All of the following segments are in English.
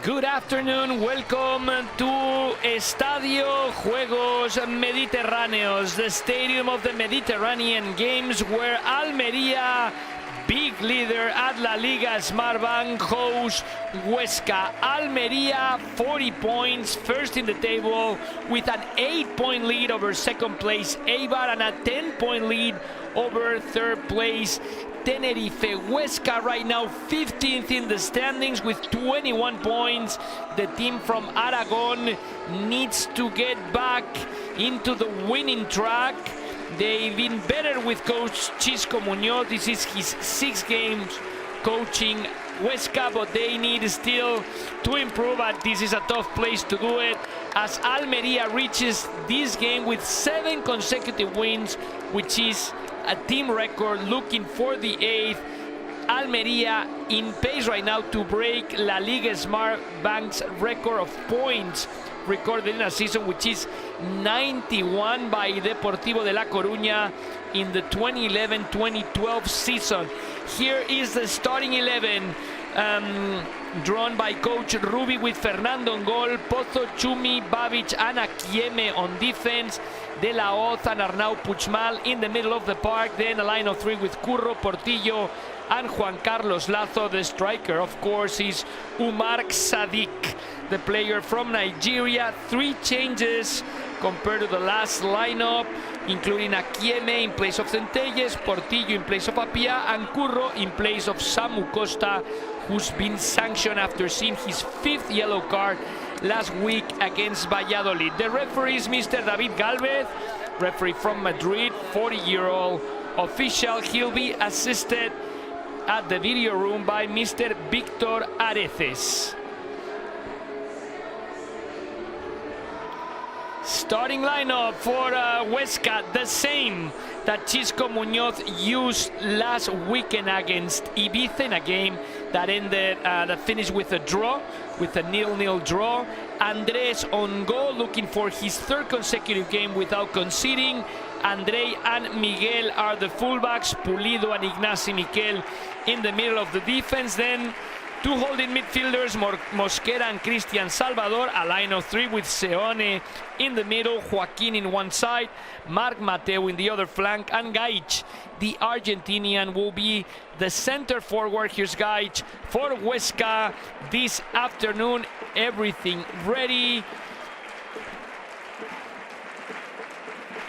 Good afternoon, welcome to Estadio Juegos Mediterráneos, the stadium of the Mediterranean Games, where Almería, big leader at La Liga Smartbank, hosts Huesca. Almería, 40 points, first in the table, with an 8-point lead over second place Eibar and a 10-point lead over third place Tenerife. Huesca right now 15th in the standings with 21 points. The team from Aragon needs to get back into the winning track. They've been better with coach Chisco Muñoz. This is his 6 games coaching Huesca, but they need still to improve, and this is a tough place to do it, as Almería reaches this game with 7 consecutive wins, which is a team record, looking for the 8th. Almería in pace right now to break La Liga Smart Bank's record of points recorded in a season, which is 91 by Deportivo de La Coruña in the 2011-2012 season. Here is the starting 11, drawn by coach Rubi, with Fernando on goal, Pozo, Chumi, Babic and Akieme on defense, De La Hoz and Arnau Puigmal in the middle of the park. Then a line of 3 with Curro, Portillo and Juan Carlos Lazo. The striker, of course, is Umar Sadiq, the player from Nigeria. 3 changes compared to the last lineup, including Akieme in place of Centelles, Portillo in place of Apia, and Curro in place of Samu Costa, who's been sanctioned after seeing his 5th yellow card last week against Valladolid. The referee is Mr. David Galvez, referee from Madrid, 40-year-old official. He'll be assisted at the video room by Mr. Victor Areces. Starting lineup for Huesca, the same that Chisco Muñoz used last weekend against Ibiza in a game that ended, that finished with a draw, with a 0-0 draw. Andres on goal, looking for his 3rd consecutive game without conceding. Andrei and Miguel are the fullbacks, Pulido and Ignasi Miquel in the middle of the defense. Then 2 holding midfielders, Mosquera and Cristian Salvador, a line of 3 with Seone in the middle, Joaquin in one side, Marc Mateo in the other flank, and Gaich, the Argentinian, will be the center forward. Here's Gaich for Huesca this afternoon. Everything ready.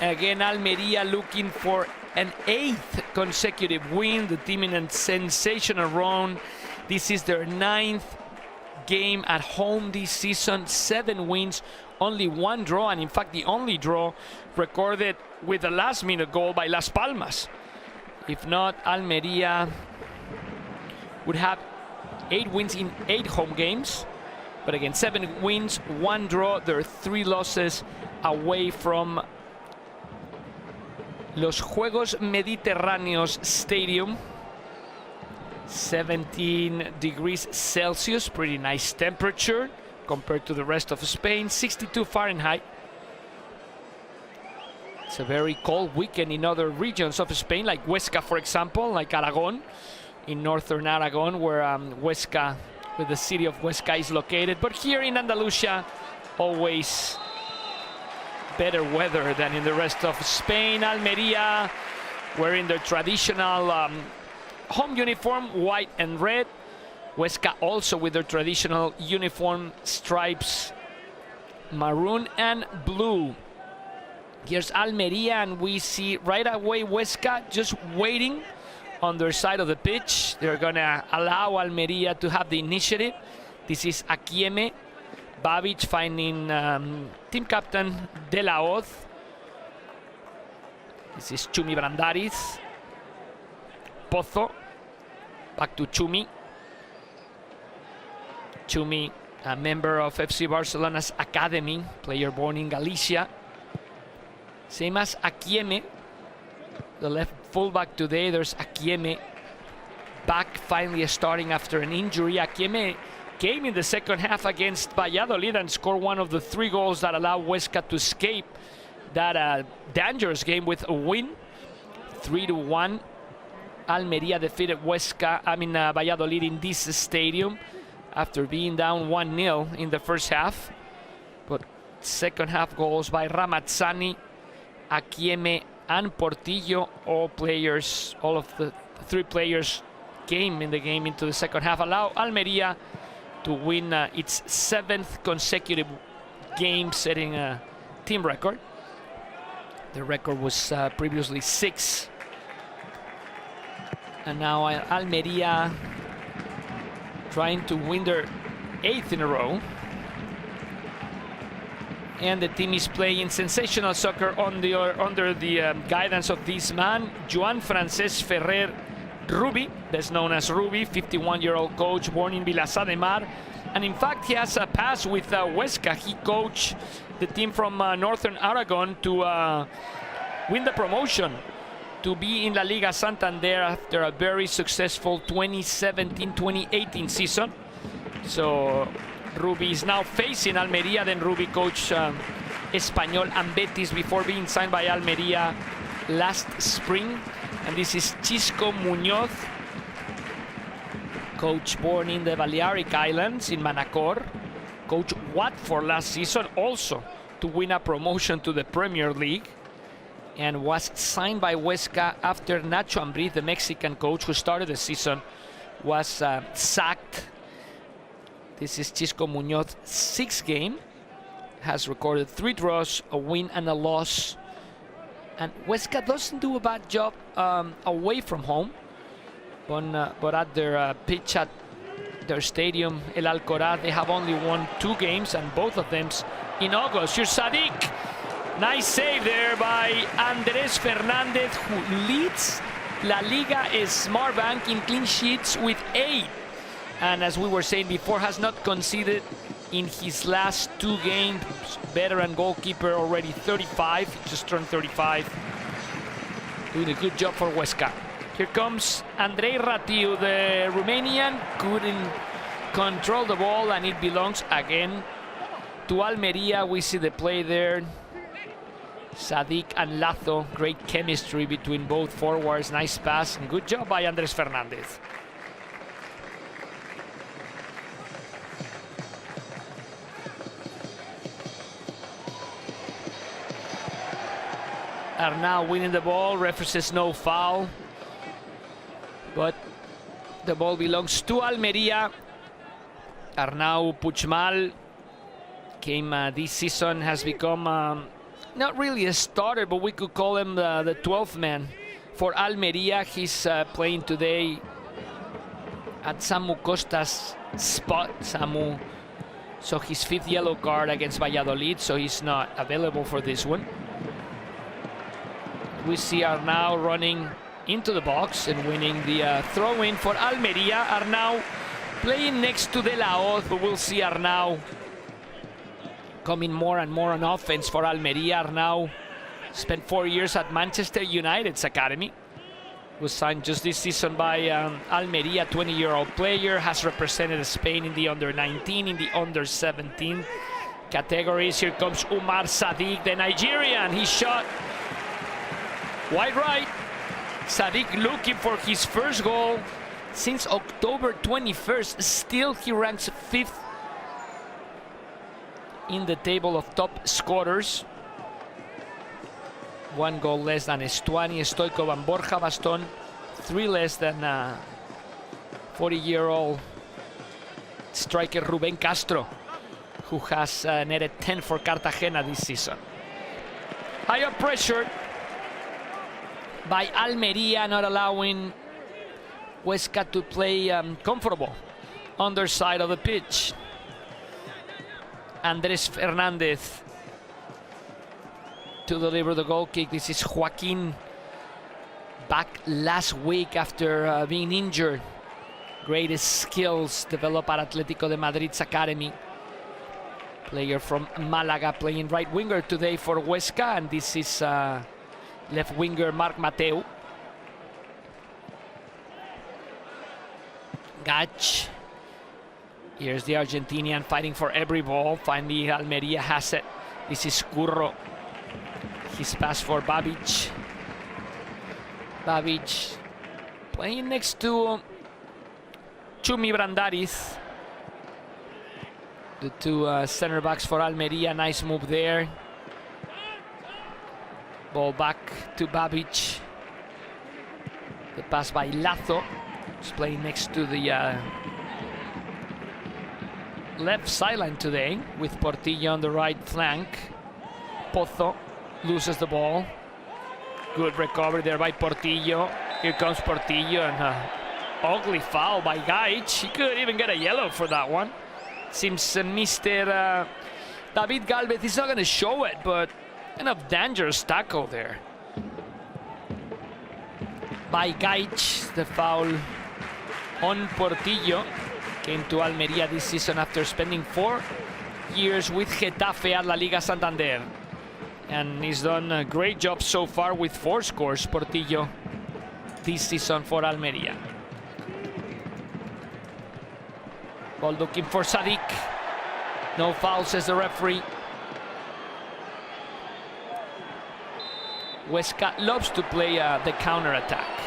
Again, Almería looking for an 8th consecutive win. The team in a sensational run. This is their 9th game at home this season. 7 wins, only 1 draw, and in fact the only draw recorded with a last-minute goal by Las Palmas. If not, Almería would have 8 wins in 8 home games. But again, 7 wins, 1 draw. There are 3 losses away from Los Juegos Mediterráneos Stadium. 17 degrees Celsius, pretty nice temperature compared to the rest of Spain. 62 Fahrenheit. It's a very cold weekend in other regions of Spain, like Huesca, for example, like Aragon, in northern Aragon, where Huesca, where the city of Huesca is located. But here in Andalusia, always better weather than in the rest of Spain. Almería wearing their traditional home uniform, white and red. Huesca also with their traditional uniform stripes, maroon and blue. Here's Almería, and we see right away Huesca just waiting on their side of the pitch. They're gonna allow Almería to have the initiative. This is Akieme, Babic finding team captain De La Hoz. This is Chumi Brandariz. Pozo, back to Chumi. Chumi, a member of FC Barcelona's academy, player born in Galicia. Same as Akieme, the left fullback today. There's Akieme, back finally starting after an injury. Akieme came in the second half against Valladolid and scored one of the 3 goals that allowed Huesca to escape that dangerous game with a win, 3-1. Almería defeated Valladolid in this stadium after being down 1-0 in the first half. But second half goals by Ramazzani, Akieme and Portillo, all of the 3 players came in the game into the second half, allow Almería to win its 7th consecutive game, setting a team record. The record was previously 6. And now Almería trying to win their 8th in a row. And the team is playing sensational soccer under the guidance of this man, Joan Francesc Ferrer Rubi, best known as Rubi, 51-year-old coach born in Vilassar de Mar. And in fact, he has a past with Huesca. He coached the team from Northern Aragon to win the promotion to be in La Liga Santander after a very successful 2017-2018 season. So Rubi is now facing Almería. Then Rubi coached Espanyol and Betis before being signed by Almería last spring. And this is Xisco Muñoz, coach born in the Balearic Islands in Manacor. Coach Watford last season also to win a promotion to the Premier League, and was signed by Huesca after Nacho Ambriz, the Mexican coach who started the season, was sacked. This is Xisco Muñoz, 6th game, has recorded 3 draws, a win and a loss. And Huesca doesn't do a bad job away from home, but at their pitch at their stadium, El Alcoraz, they have only won 2 games, and both of them in August. Here's Sadik. Nice save there by Andrés Fernández, who leads La Liga Smartbank in clean sheets with 8. And as we were saying before, has not conceded in his last 2 games. Veteran goalkeeper, already 35, just turned 35. Doing a good job for Huesca. Here comes Andrei Ratiu, the Romanian, couldn't control the ball, and it belongs again to Almería. We see the play there. Sadik and Lazo, great chemistry between both forwards. Nice pass and good job by Andrés Fernández. Are now winning the ball. Referee says no foul, but the ball belongs to Almería. Arnau Puigmal came this season, has become not really a starter, but we could call him the 12th man for Almería. He's playing today at Samu Costa's spot. Samu saw his 5th yellow card against Valladolid, so he's not available for this one. We see Arnau running into the box and winning the throw-in for Almería. Arnau playing next to De La Hoz, but we'll see Arnau coming more and more on offense for Almería. Arnau spent 4 years at Manchester United's academy. Was signed just this season by Almería, 20-year-old player. Has represented Spain in the under-19, in the under-17 categories. Here comes Umar Sadiq, the Nigerian. He shot wide right. Sadiq looking for his first goal since October 21st. Still, he ranks 5th in the table of top scorers. 1 goal less than Estuani, Stoikov, and Borja Baston. 3 less than 40-year-old striker Rubén Castro, who has netted 10 for Cartagena this season. Higher pressure by Almería, not allowing Huesca to play comfortable on their side of the pitch. Andrés Fernández to deliver the goal kick. This is Joaquin, back last week after being injured. Greatest skills developed at Atlético de Madrid's academy. Player from Malaga, playing right winger today for Huesca, and this is left winger Marc Mateu. Gach. Here's the Argentinian fighting for every ball. Finally, Almería has it. This is Curro. His pass for Babic. Babic playing next to Chumi Brandariz. The 2 center backs for Almería. Nice move there. Ball back to Babic. The pass by Lazo. He's playing next to the left sideline today with Portillo on the right flank. Pozo loses the ball. Good recovery there by Portillo. Here comes Portillo, and ugly foul by Gaich. He could even get a yellow for that one. Seems Mr. David Galvez is not going to show it, but kind of dangerous tackle there by Gaich. The foul on Portillo. Came to Almería this season after spending 4 years with Getafe at La Liga Santander. And he's done a great job so far with 4 scores, Portillo, this season for Almería. Ball looking for Sadiq. No foul, says the referee. Huesca loves to play the counter-attack.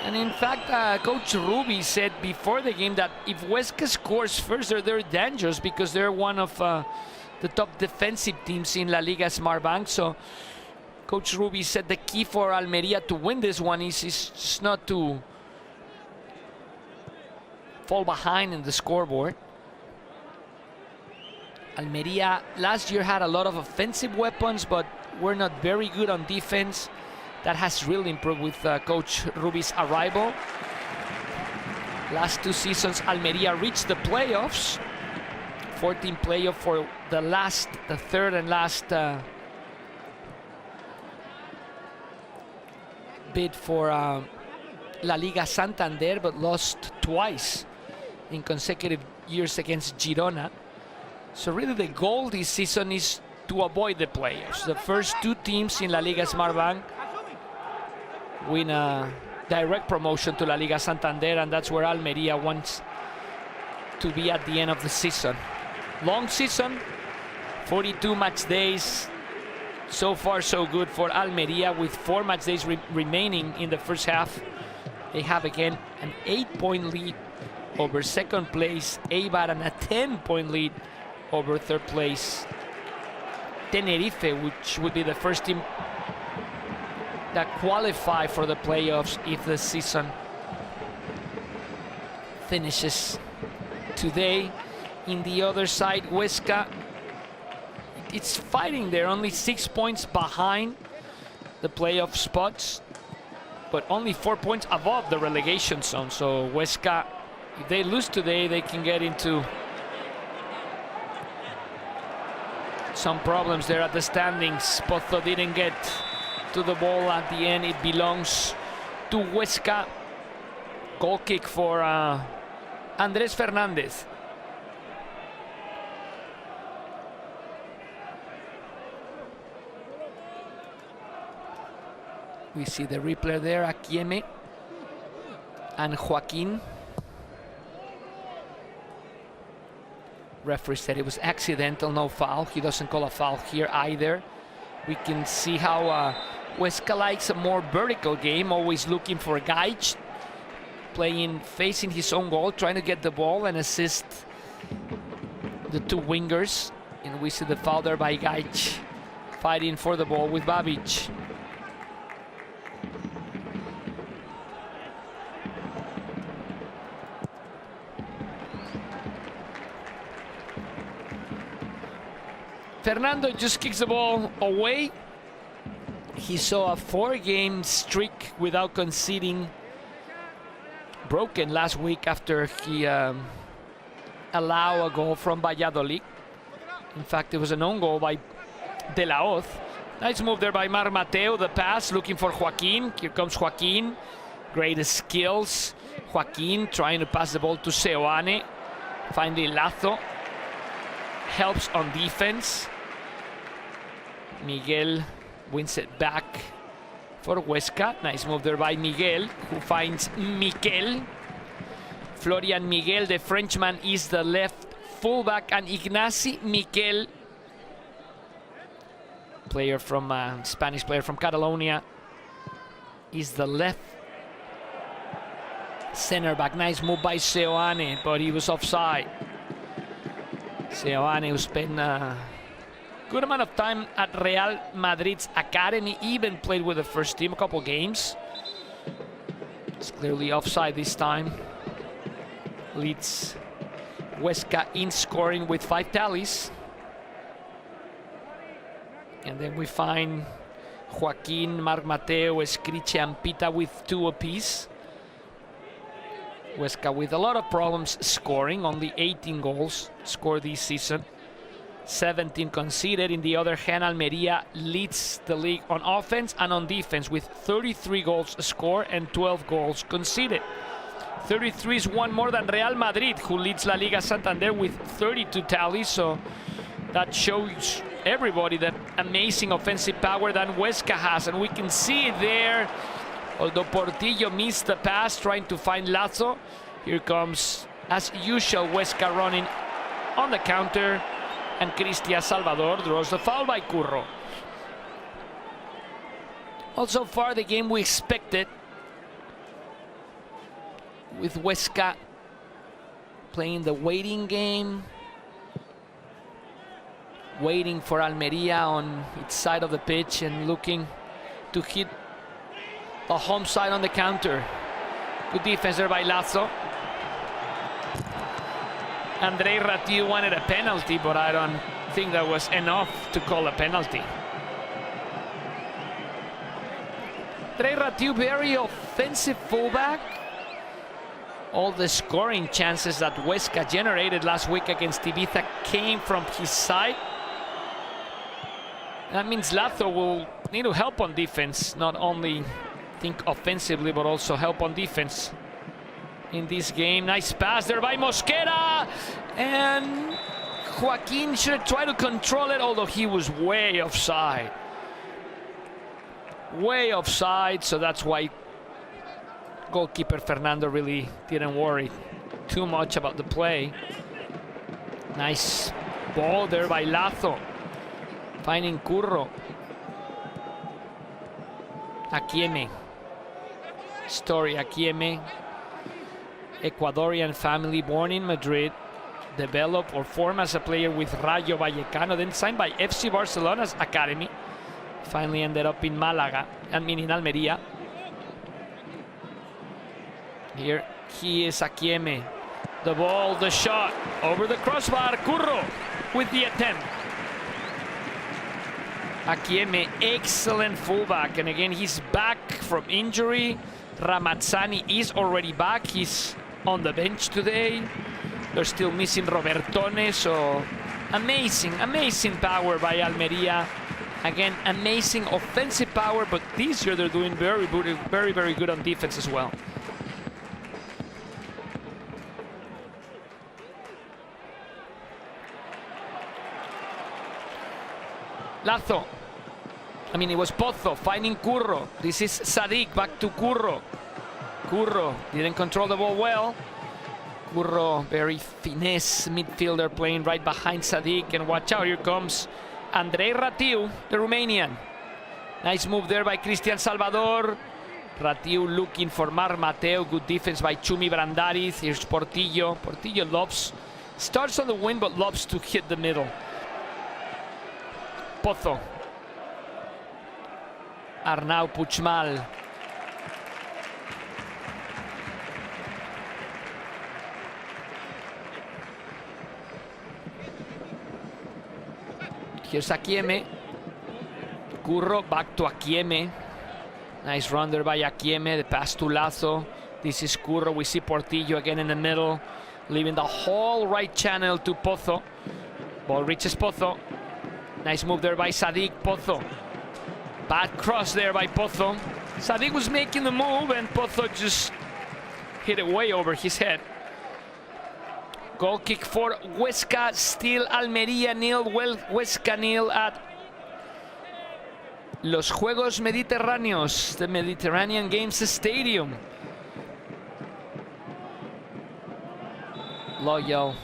And in fact, Coach Ruby said before the game that if Huesca scores first, they're dangerous because they're one of the top defensive teams in La Liga Smartbank. So Coach Ruby said the key for Almería to win this one is just not to fall behind in the scoreboard. Almería last year had a lot of offensive weapons, but were not very good on defense. That has really improved with Coach Ruby's arrival. Last 2 seasons, Almería reached the playoffs. 14 playoff for the third and last bid for La Liga Santander, but lost twice in consecutive years against Girona. So really the goal this season is to avoid the playoffs. The first 2 teams in La Liga Smartbank win a direct promotion to La Liga Santander, and that's where Almería wants to be at the end of the season. Long season, 42 match days. So far so good for Almería, with 4 match days remaining in the first half. They have again an 8-point lead over second place Eibar and a 10-point lead over third place Tenerife, which would be the first team that qualify for the playoffs if the season finishes today. In the other side, Huesca, it's fighting there, only 6 points behind the playoff spots, but only 4 points above the relegation zone. So Huesca, if they lose today, they can get into some problems there at the standings. Pozo didn't get to the ball at the end. It belongs to Huesca. Goal kick for Andrés Fernández. We see the replay there, Akieme and Joaquin. Referee said it was accidental, no foul. He doesn't call a foul here either. We can see how Huesca likes a more vertical game, always looking for Gaich, playing, facing his own goal, trying to get the ball and assist the 2 wingers. And we see the foul there by Gaich, fighting for the ball with Babic. Fernando just kicks the ball away. He saw a 4-game streak without conceding broken last week after he allowed a goal from Valladolid. In fact, it was an own goal by De La Hoz. Nice move there by Marc Mateo. The pass looking for Joaquin. Here comes Joaquin. Great skills. Joaquin trying to pass the ball to Seoane. Finally, Lazo helps on defense. Miguel wins it back for Huesca. Nice move there by Miguel, who finds Miquel. Florian Miguel, the Frenchman, is the left fullback, and Ignasi Miquel, player from Spanish player from Catalonia, is the left center back. Nice move by Seoane, but he was offside. Seoane, who spent a good amount of time at Real Madrid's academy, even played with the first team a couple games. It's clearly offside this time. Leads Huesca in scoring with 5 tallies. And then we find Joaquin, Marc Mateo, Escriche and Pita with 2 apiece. Huesca with a lot of problems scoring, only 18 goals scored this season. 17 conceded. In the other hand, Almería leads the league on offense and on defense with 33 goals scored and 12 goals conceded. 33 is one more than Real Madrid, who leads La Liga Santander with 32 tallies. So that shows everybody that amazing offensive power that Huesca has. And we can see it there. Although Portillo missed the pass trying to find Lazo. Here comes, as usual, Huesca running on the counter. And Cristian Salvador draws the foul by Curro. Also far the game we expected, with Huesca playing the waiting game, waiting for Almería on its side of the pitch and looking to hit the home side on the counter. Good defense there by Lazo. Andrei Ratiu wanted a penalty, but I don't think that was enough to call a penalty. Andrei Ratiu, very offensive fullback. All the scoring chances that Huesca generated last week against Ibiza came from his side. That means Lazo will need to help on defense, not only think offensively, but also help on defense in this game. Nice pass there by Mosquera, and Joaquin should have tried to control it, although he was way offside. Way offside, so that's why goalkeeper Fernando really didn't worry too much about the play. Nice ball there by Lazo, finding Curro. Akieme, Story Akieme, Ecuadorian family, born in Madrid, developed or formed as a player with Rayo Vallecano, then signed by FC Barcelona's academy. Finally ended up in Malaga, in Almería. Here he is, Akieme. The ball, the shot, over the crossbar. Curro with the attempt. Akieme, excellent fullback, and again he's back from injury. Ramazzani is already back. He's on the bench today. They're still missing Robertone, so amazing power by Almería. Again, amazing offensive power, but this year they're doing very good on defense as well. Lazo, it was Pozo finding Curro. This is Sadik, back to Curro. Curro didn't control the ball well. Curro, very finesse midfielder, playing right behind Sadik. And watch out, here comes Andrei Ratiu, the Romanian. Nice move there by Cristian Salvador. Ratiu looking for Mar Mateo. Good defense by Chumi Brandariz. Here's Portillo. Portillo loves, starts on the wing, but loves to hit the middle. Pozo. Arnau Puigmal. Here's Akieme. Curro, back to Akieme. Nice run there by Akieme. The pass to Lazo. This is Curro. We see Portillo again in the middle, leaving the whole right channel to Pozo. Ball reaches Pozo. Nice move there by Sadik. Pozo. Bad cross there by Pozo. Sadik was making the move and Pozo just hit it way over his head. Goal kick for Huesca, still Almería 0, Huesca 0 at Los Juegos Mediterráneos, the Mediterranean Games Stadium. Loyal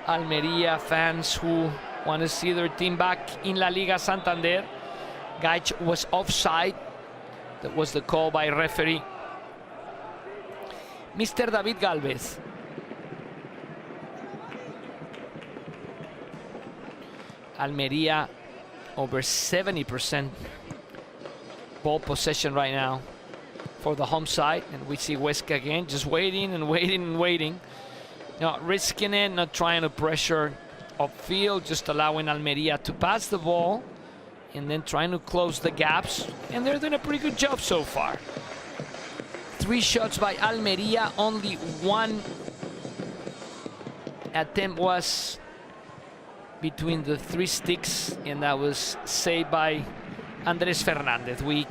Almería fans who want to see their team back in La Liga Santander. Gaich was offside. That was the call by referee Mr. David Galvez. Almería over 70% ball possession right now for the home side, and we see Huesca again just waiting and waiting and waiting, not risking it, not trying to pressure upfield, just allowing Almería to pass the ball and then trying to close the gaps, and they're doing a pretty good job so far. 3 shots by Almería, only 1 attempt was between the 3 sticks, and that was saved by Andres Fernandez. We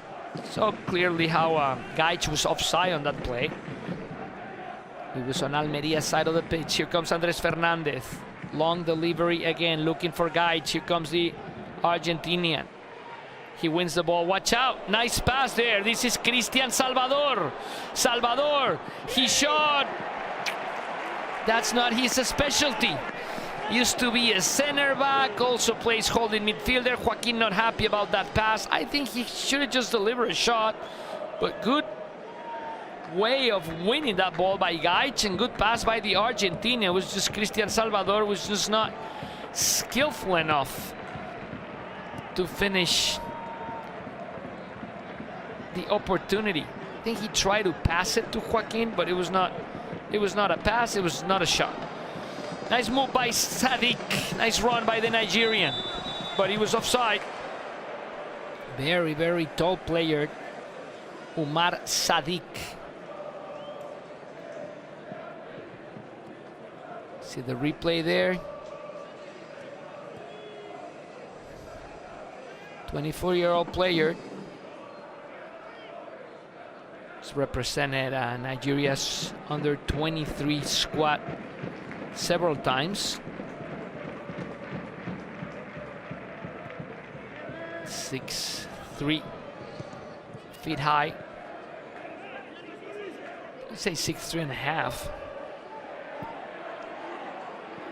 saw clearly how Gaich was offside on that play. He was on Almeria's side of the pitch. Here comes Andres Fernandez. Long delivery again, looking for Gaich. Here comes the Argentinian. He wins the ball. Watch out. Nice pass there. This is Cristian Salvador. Salvador. He shot. That's not his specialty. Used to be a center back. Also plays holding midfielder. Joaquin not happy about that pass. I think he should have just delivered a shot. But good way of winning that ball by Gaich, and good pass by the Argentine. It was just Cristian Salvador was just not skillful enough to finish the opportunity. I think he tried to pass it to Joaquin, but it was not a pass, it was not a shot. Nice move by Sadiq. Nice run by the Nigerian, but he was offside. Very, very tall player, Umar Sadiq. See the replay there. 24-year-old player. He's represented Nigeria's under-23 squad several times. 6'3" feet high. I'd say 6'3.5".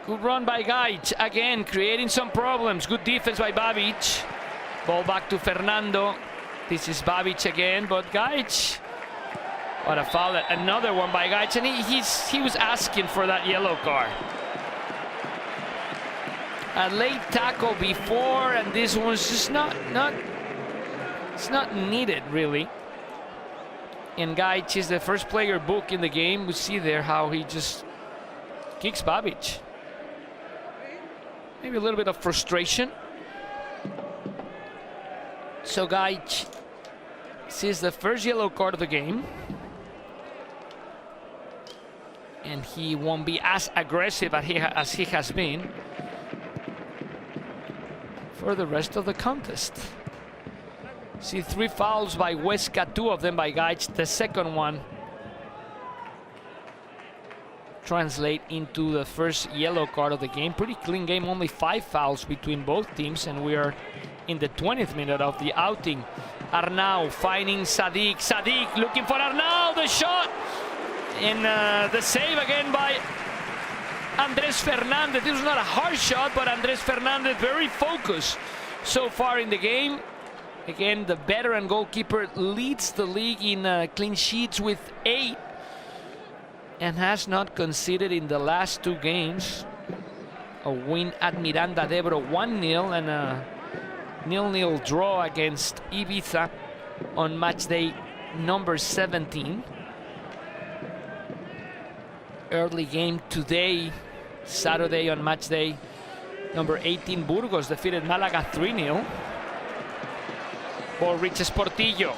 Good run by Gaich, again creating some problems. Good defense by Babic. Ball back to Fernando. This is Babic again, but Gaich. What a foul. Another one by Gaich, and he was asking for that yellow card. A late tackle before, and this one's just it's not needed really. And Gaich is the first player booked in the game. We see there how he just kicks Babic. Maybe a little bit of frustration. So Gaich sees the first yellow card of the game. And he won't be as aggressive as he has been for the rest of the contest. See 3 fouls by Huesca, 2 of them by Gaich. The second one translate into the first yellow card of the game. Pretty clean game, only 5 fouls between both teams, and we are in the 20th minute of the outing. Arnau finding Sadiq. Sadiq looking for Arnau, the shot, and the save again by Andres Fernandez. This was not a hard shot, but Andres Fernandez very focused so far in the game. Again, the veteran goalkeeper leads the league in clean sheets with 8. And has not conceded in the last 2 games. A win at Miranda de Ebro 1-0 and a 0-0 draw against Ibiza on match day number 17. Early game today, Saturday on match day number 18, Burgos defeated Malaga 3-0. Ball reaches Portillo.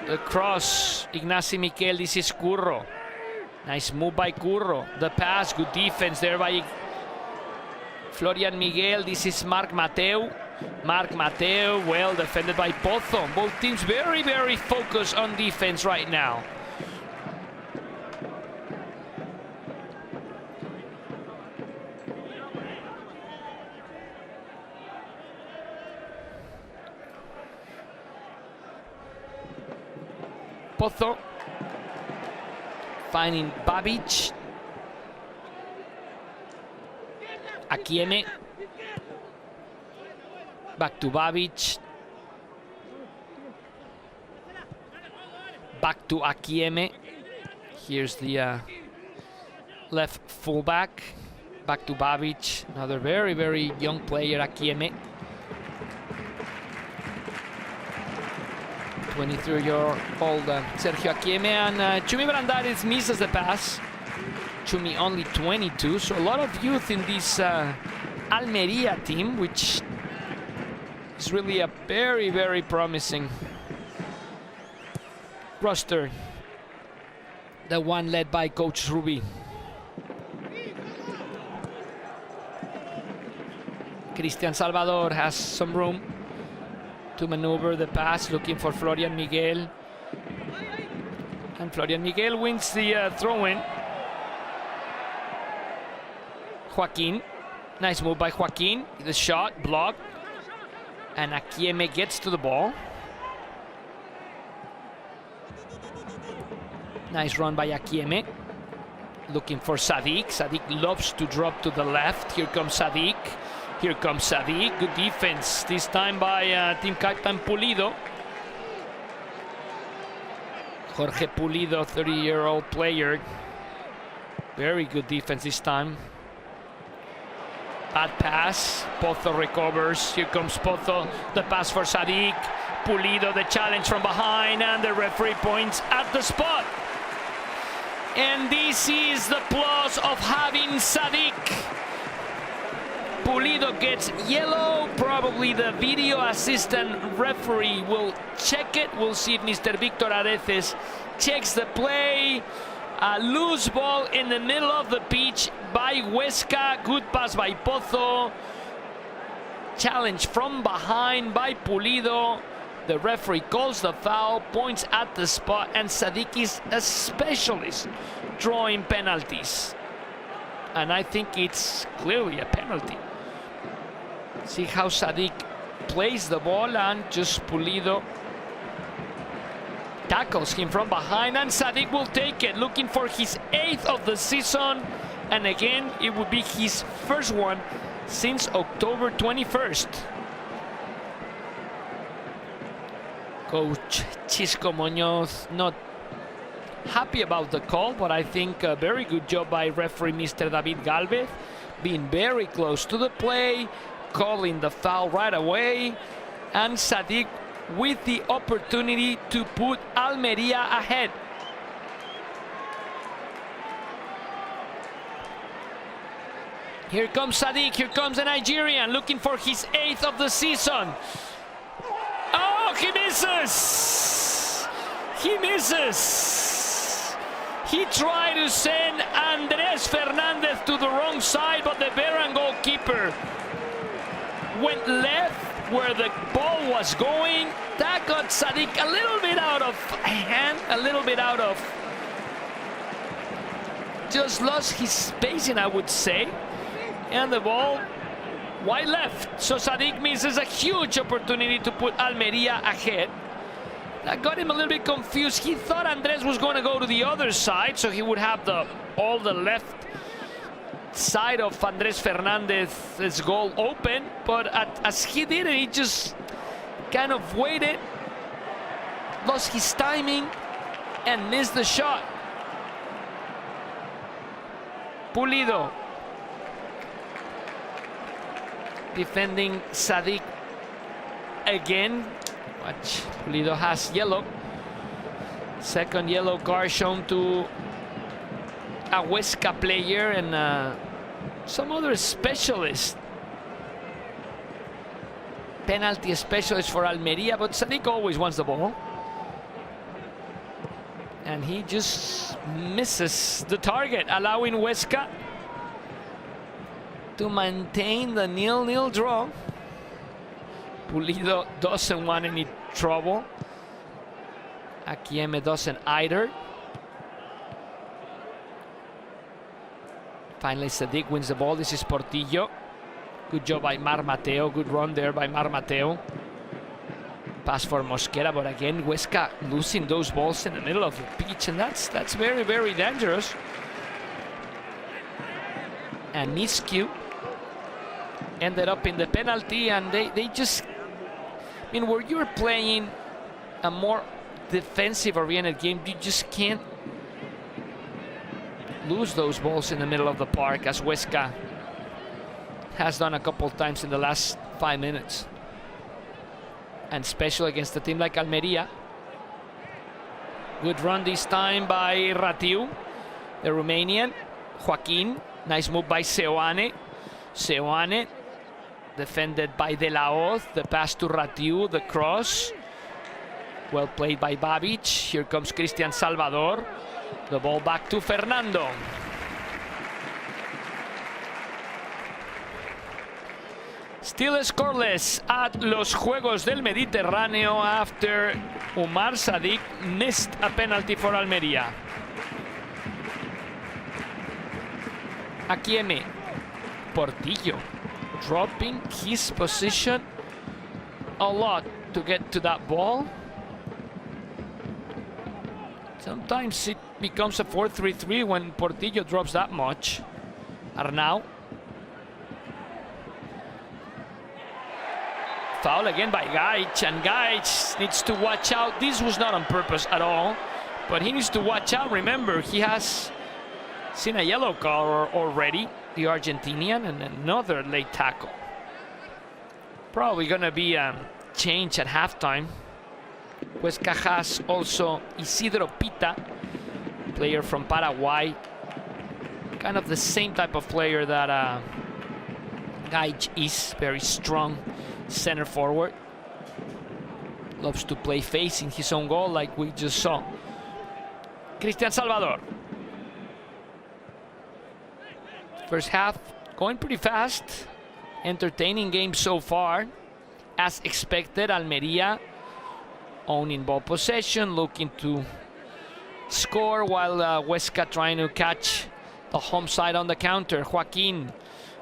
The cross, Ignacio Miquel, this is Curro. Nice move by Curro. The pass, good defense there by Florian Miguel. This is Marc Mateu. Marc Mateu, well defended by Pozo. Both teams very, very focused on defense right now. Pozo finding Babic. Akieme. Back to Babic. Back to Akieme. Here's the left fullback. Back to Babic. Another very, very young player, Akieme. 23-year-old Sergio Akieme, and Chumi Brandaris misses the pass. Chumi only 22, so a lot of youth in this Almeria team, which is really a very, very promising roster. The one led by Coach Ruby. Cristian Salvador has some room to maneuver the pass, looking for Florian Miguel. And Florian Miguel wins the throw-in. Joaquin, nice move by Joaquin. The shot, blocked. And Akieme gets to the ball. Nice run by Akieme. Looking for Sadiq. Sadiq loves to drop to the left. Here comes Sadiq. Here comes Sadiq. Good defense, this time by team captain Pulido. Jorge Pulido, 30-year-old player. Very good defense this time. Bad pass. Pozo recovers. Here comes Pozo. The pass for Sadiq. Pulido, the challenge from behind, and the referee points at the spot. And this is the plus of having Sadiq. Pulido gets yellow. Probably the video assistant referee will check it. We'll see if Mr. Victor Areces checks the play. A loose ball in the middle of the pitch by Huesca. Good pass by Pozo. Challenge from behind by Pulido. The referee calls the foul, points at the spot, and Sadiq is a specialist drawing penalties. And I think it's clearly a penalty. See how Sadiq plays the ball, and just Pulido tackles him from behind, and Sadiq will take it, looking for his 8th of the season. And again, it would be his first one since October 21st. Coach Chisco Muñoz not happy about the call, but I think a very good job by referee Mr. David Galvez, being very close to the play, calling the foul right away, and Sadiq with the opportunity to put Almería ahead. Here comes Sadiq, here comes a Nigerian, looking for his 8th of the season. Oh, he misses! He misses! He tried to send Andrés Fernandez to the wrong side, but the veteran goalkeeper went left where the ball was going. That got Sadiq a little bit out of hand, a little bit out of... just lost his spacing, I would say. And the ball wide left. So Sadiq misses a huge opportunity to put Almería ahead. That got him a little bit confused. He thought Andrés was going to go to the other side, so he would have all the left side of Andrés Fernandez's goal open. But as he did it, he just kind of waited, lost his timing, and missed the shot. Pulido defending Sadiq again. Watch, Pulido has yellow. Second yellow card shown to a Huesca player and some other specialist. Penalty specialist for Almería, but Sadiq always wants the ball. And he just misses the target, allowing Huesca to maintain the 0-0 draw. Pulido doesn't want any trouble. Akieme doesn't either. Finally, Sadiq wins the ball. This is Portillo. Good job by Mar Mateo. Good run there by Mar Mateo. Pass for Mosquera, but again, Huesca losing those balls in the middle of the pitch, and that's very, very dangerous. And Niscu ended up in the penalty, and they just... I mean, where you're playing a more defensive-oriented game, you just can't lose those balls in the middle of the park, as Huesca has done a couple times in the last 5 minutes. And special against a team like Almería. Good run this time by Ratiu, the Romanian. Joaquin, nice move by Seoane. Seoane, defended by De La Hoz. The pass to Ratiu, the cross. Well played by Babic. Here comes Cristian Salvador. The ball back to Still scoreless at los Juegos del Mediterráneo after Umar Sadiq missed a penalty for Almería. Akieme. Portillo dropping his position a lot to get to that ball. Sometimes it becomes a 4-3-3 when Portillo drops that much. Arnau. Foul again by Gaich, and Gaich needs to watch out. This was not on purpose at all, but he needs to watch out. Remember, he has seen a yellow card already, the Argentinian, and another late tackle. Probably gonna be a change at halftime. Huesca has also Isidro Pita, player from Paraguay. Kind of the same type of player that Gaich is, very strong center forward. Loves to play facing his own goal like we just saw. Cristian Salvador. First half going pretty fast. Entertaining game so far. As expected, Almería owning ball possession, looking to score, while Huesca trying to catch the home side on the counter. Joaquin,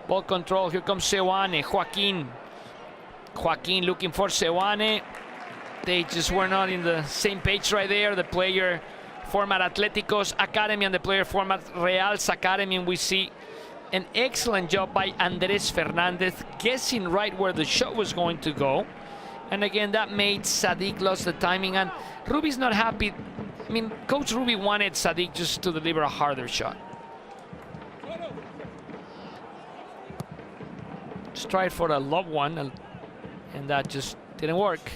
ball control, here comes Sewane. Joaquin looking for Sewane. They just were not in the same page right there. The player format Atlético's Academy and the player format Real's Academy, and we see an excellent job by Andrés Fernández guessing right where the shot was going to go. And again, that made Sadiq lost the timing, and Ruby's not happy. I mean, Coach Ruby wanted Sadiq just to deliver a harder shot. Just tried for a lob one, and that just didn't work.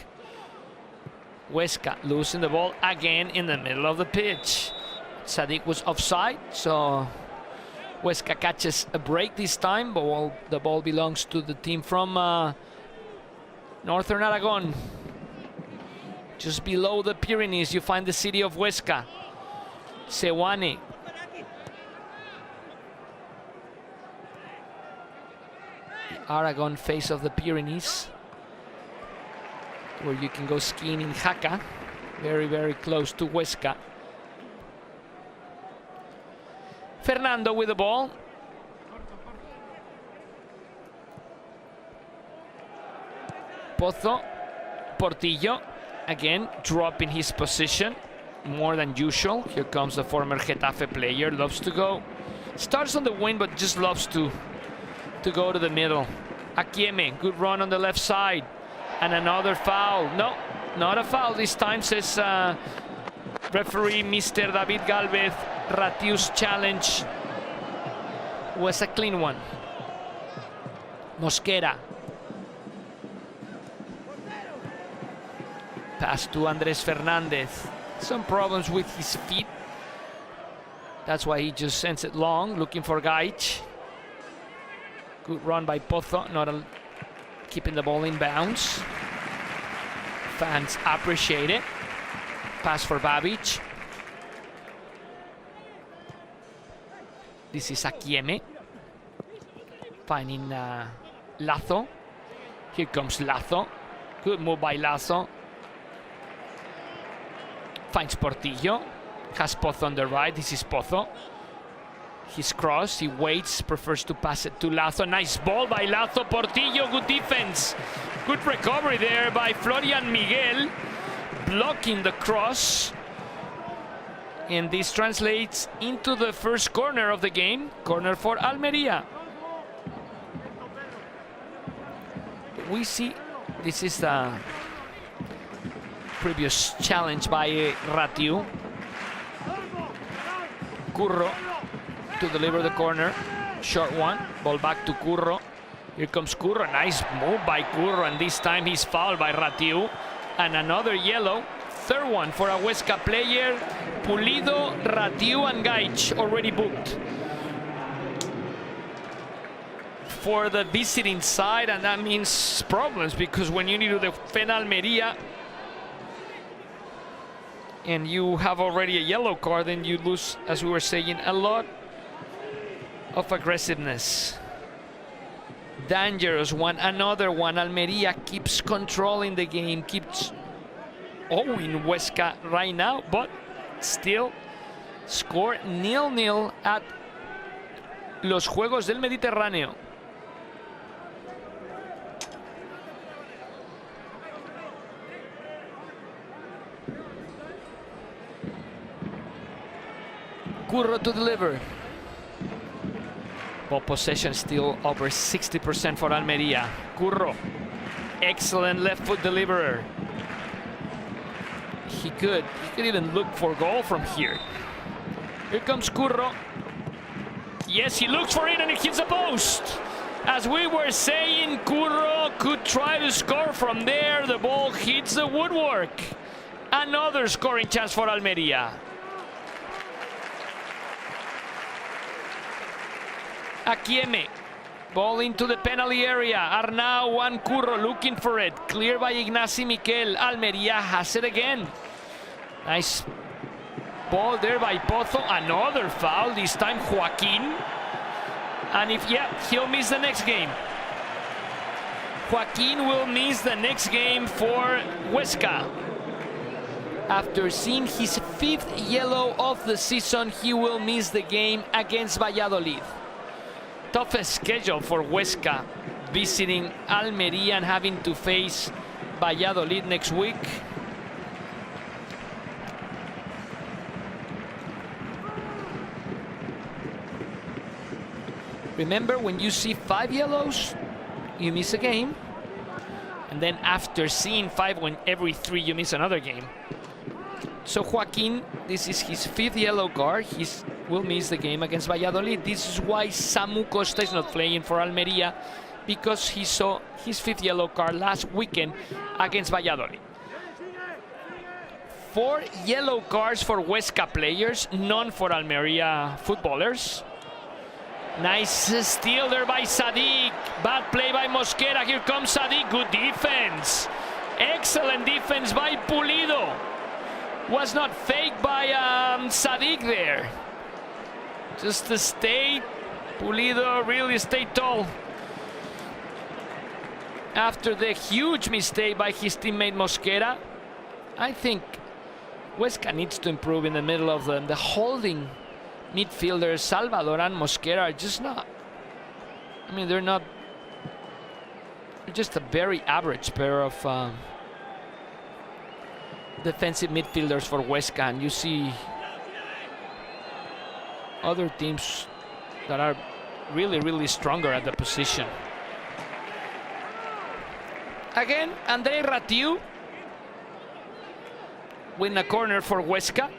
Huesca losing the ball again in the middle of the pitch. Sadiq was offside, so Huesca catches a break this time, but the ball belongs to the team from Northern Aragon. Just below the Pyrenees, you find the city of Huesca. Sewane. The Aragon face of the Pyrenees, where you can go skiing in Jaca. Very, very close to Huesca. Fernando with the ball. Pozo. Portillo. Again, dropping his position more than usual. Here comes the former Getafe player. Loves to go. Starts on the wing, but just loves to go to the middle. Akieme, good run on the left side. And another foul. No, not a foul this time, says referee Mr. David Galvez. Ratiu's challenge was a clean one. Mosquera. Pass to Andrés Fernández. Some problems with his feet. That's why he just sends it long, looking for Gaich. Good run by Pozo, keeping the ball in bounds. Fans appreciate it. Pass for Babic. This is Akieme. Finding Lazo. Here comes Lazo. Good move by Lazo. Finds Portillo. Has Pozo on the right. This is Pozo. He's crossed. He waits. Prefers to pass it to Lazo. Nice ball by Lazo. Portillo. Good defense. Good recovery there by Florian Miguel. Blocking the cross. And this translates into the first corner of the game. Corner for Almería. We see this is the previous challenge by Ratiu. Curro to deliver the corner. Short one. Ball back to Curro. Here comes Curro. Nice move by Curro, and this time he's fouled by Ratiu. And another yellow. Third one for a Huesca player. Pulido, Ratiu, and Gaich already booked for the visiting side, and that means problems, because when you need to defend Almería and you have already a yellow card, then you lose, as we were saying, a lot of aggressiveness. dangerous one, another one. Almería keeps controlling the game, keeps owing Huesca right now, but still score 0-0 at los Juegos del Mediterráneo. Curro to deliver. Ball possession still over 60% for Almería. Curro, excellent left foot deliverer. He could even look for goal from here. Here comes Curro. Yes, he looks for it and it hits the post. As we were saying, Curro could try to score from there. The ball hits the woodwork. Another scoring chance for Almería. Akieme, ball into the penalty area. Arnau and Curro looking for it. Clear by Ignacy Miquel. Almería has it again. Nice ball there by Pozo. Another foul, this time Joaquin. And he'll miss the next game. Joaquin will miss the next game for Huesca. After seeing his 5th yellow of the season, he will miss the game against Valladolid. Toughest schedule for Huesca, visiting Almería and having to face Valladolid next week. Remember, when you see 5 yellows, you miss a game. And then after seeing 5, when every 3 you miss another game. So Joaquin, this is his 5th yellow card. He will miss the game against Valladolid. This is why Samu Costa is not playing for Almería, because he saw his 5th yellow card last weekend against Valladolid. 4 yellow cards for Huesca players, none for Almería footballers. Nice steal there by Sadiq. Bad play by Mosquera. Here comes Sadiq. Good defense. Excellent defense by Pulido. Was not fake by Sadiq there. Just to stay. Pulido really stayed tall. After the huge mistake by his teammate Mosquera, I think Huesca needs to improve in the middle of the holding midfielders. Salvador and Mosquera are just not, I mean, they're just a very average pair of defensive midfielders for Huesca, and you see other teams that are really, really stronger at the position. Again, Andrei Ratiu win a corner for Huesca.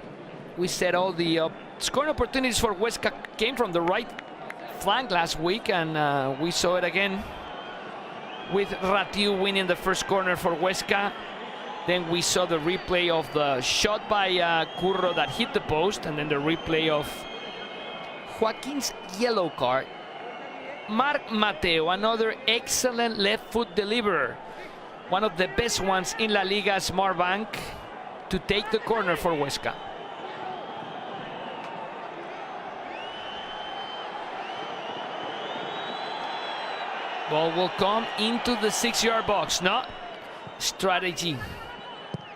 We said all the scoring opportunities for Huesca came from the right flank last week, and we saw it again with Ratiu winning the first corner for Huesca. Then we saw the replay of the shot by Curro that hit the post, and then the replay of Joaquin's yellow card. Marc Mateo, another excellent left foot deliverer. One of the best ones in La Liga Smartbank to take the corner for Huesca. Ball will come into the 6-yard box. No, strategy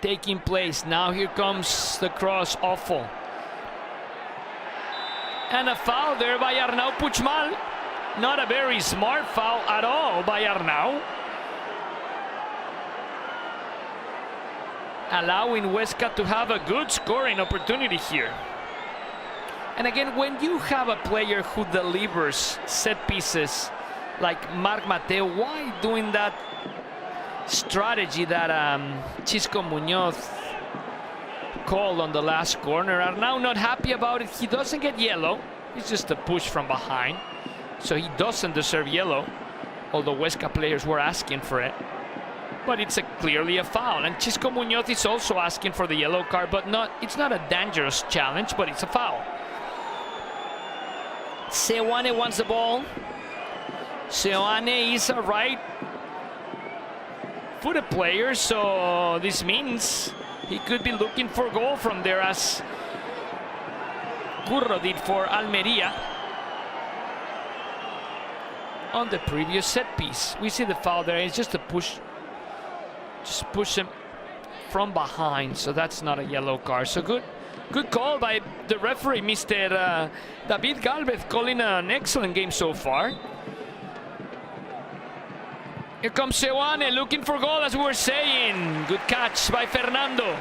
taking place. Now here comes the cross, awful. And a foul there by Arnau Puigmal. Not a very smart foul at all by Arnau. Allowing Huesca to have a good scoring opportunity here. And again, when you have a player who delivers set pieces like Marc Mateo, why doing that strategy that Chisco Muñoz called on the last corner? Arnau not happy about it. He doesn't get yellow. It's just a push from behind. So he doesn't deserve yellow, although Huesca players were asking for it. But it's clearly a foul. And Chisco Muñoz is also asking for the yellow card, but it's not a dangerous challenge, but it's a foul. Seoane wants the ball. Seoane is a right-footed player, so this means he could be looking for goal from there, as Curro did for Almería. on the previous set piece. We see the foul there. It's just a push. Just push him from behind. So that's not a yellow card. So good call by the referee, Mr. David Galvez, calling an excellent game so far. Here comes Sewane looking for goal, as we were saying. Good catch by Fernando.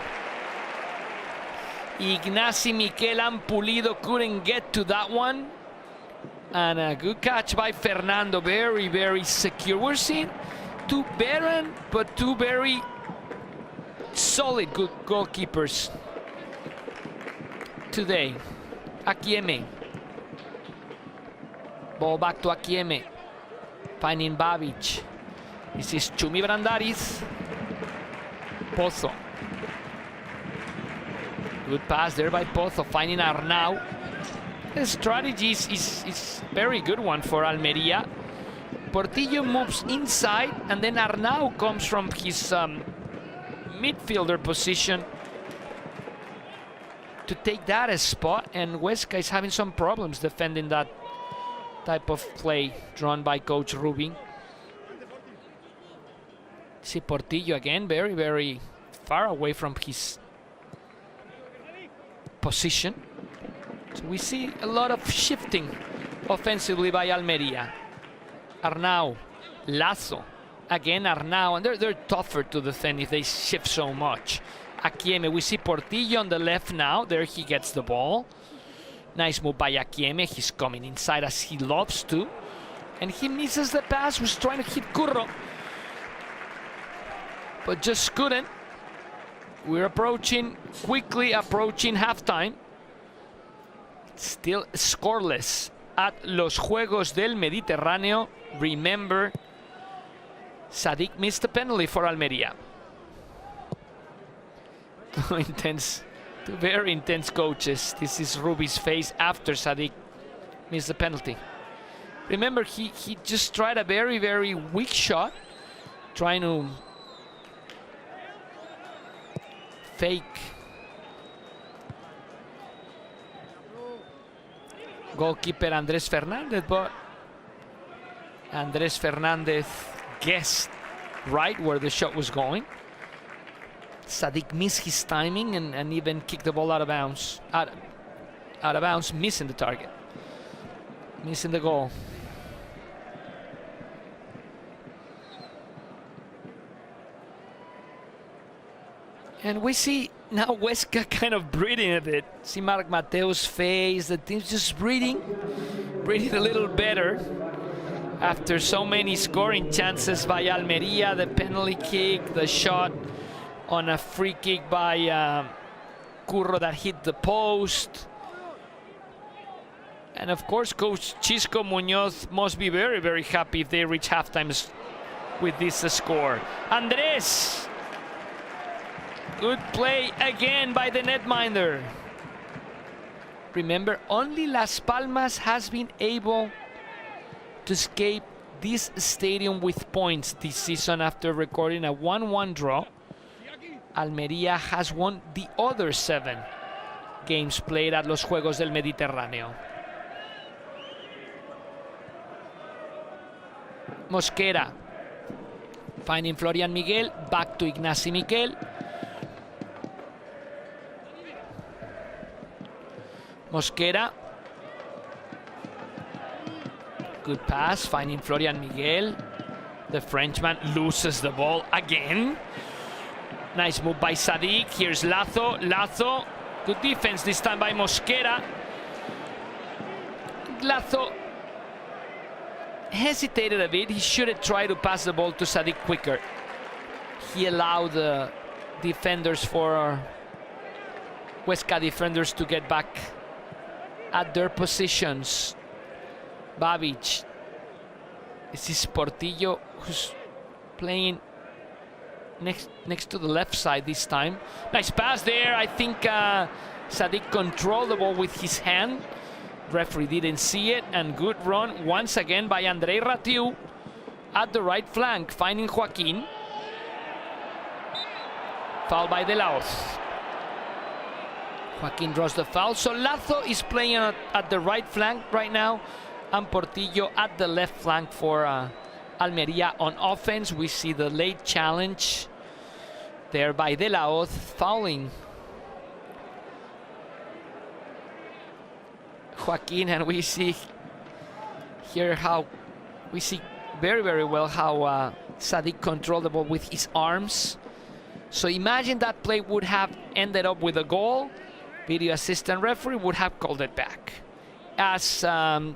Ignacy Miquel Ampulido couldn't get to that one. And a good catch by Fernando. Very, very secure. We're seeing two barren, but two very solid good goalkeepers today. Akieme. Ball back to Akieme. Finding Babic. This is Chumi Brandariz. Pozo. Good pass there by Pozo, finding Arnau. The strategy is very good one for Almería. Portillo moves inside, and then Arnau comes from his midfielder position to take that spot, and Huesca is having some problems defending that type of play drawn by Coach Rubin. See Portillo again, very, very far away from his position. So we see a lot of shifting offensively by Almería. Arnau, Lazo, again Arnau, and they're tougher to defend if they shift so much. Akieme, we see Portillo on the left now. There he gets the ball. Nice move by Akieme. He's coming inside as he loves to. And he misses the pass. Was trying to hit Curro, but just couldn't. We're quickly approaching halftime. Still scoreless at los Juegos del Mediterráneo. Remember, Sadik missed a penalty for Almería. Two very intense coaches. This is Rubi's face after Sadik missed the penalty. Remember, he just tried a very, very weak shot, trying to fake goalkeeper Andres Fernandez, but Andres Fernandez guessed right where the shot was going. Sadik missed his timing and even kicked the ball out of bounds. Out of bounds, missing the target. Missing the goal. And we see now Huesca kind of breathing a bit. See Marc Mateo's face, the team's just breathing a little better after so many scoring chances by Almería. The penalty kick, the shot on a free kick by Curro that hit the post. And of course, Coach Chisco Muñoz must be very, very happy if they reach halftime with this score. Andres! Good play again by the netminder. Remember, only Las Palmas has been able to escape this stadium with points this season after recording a 1-1 draw. Almería has won the other 7 games played at los Juegos del Mediterráneo. Mosquera finding Florian Miguel, back to Ignacy Miquel. Mosquera. Good pass, finding Florian Miguel. The Frenchman loses the ball again. Nice move by Sadik. Here's Lazo. Lazo. Good defense this time by Mosquera. Lazo hesitated a bit. He should have tried to pass the ball to Sadik quicker. He allowed the defenders for Huesca defenders to get back at their positions. Babic. This is Portillo, who's playing next to the left side this time. Nice pass there. I think Sadik controlled the ball with his hand. Referee didn't see it, and good run once again by Andrei Ratiu at the right flank, finding Joaquin. Foul by De Laoz. Joaquin draws the foul, so Lazo is playing at the right flank right now. and Portillo at the left flank for Almería. On offense, we see the late challenge there by De La Hoz, fouling Joaquin, and we see here how we see very, very well how Sadik controlled the ball with his arms. So imagine that play would have ended up with a goal. Video assistant referee would have called it back, as the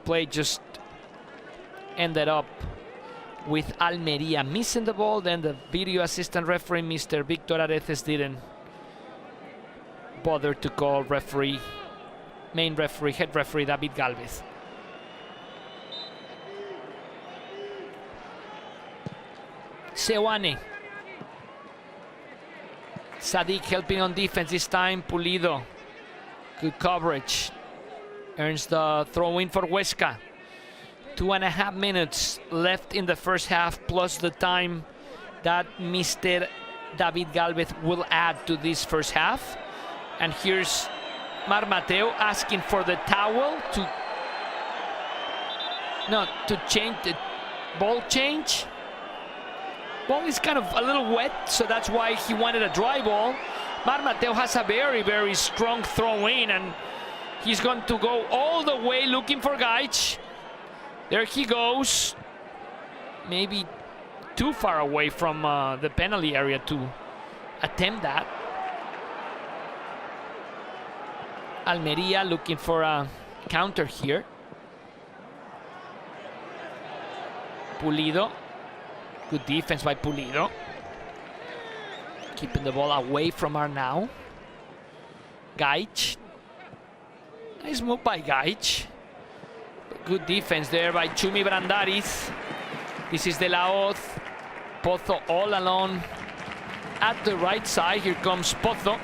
play just ended up with Almería missing the ball. Then the video assistant referee, Mr. Victor Areces, didn't bother to call referee, main referee, head referee David Galvez. Seoane. Sadik helping on defense this time. Pulido. Good coverage. Earns the throw in for Huesca. 2.5 minutes left in the first half, plus the time that Mr. David Galvez will add to this first half. And here's Mar Mateo asking for the towel to change the ball change. Ball is kind of a little wet, so that's why he wanted a dry ball. Mar Mateo has a very, very strong throw in, and he's going to go all the way looking for Gaich. There he goes. Maybe too far away from the penalty area to attempt that. Almería looking for a counter here. Pulido. Good defense by Pulido. Keeping the ball away from Arnau. Gaich. Nice move by Gaich. Good defense there by Chumi Brandariz. This is De La Hoz. Pozo all alone at the right side. Here comes Pozo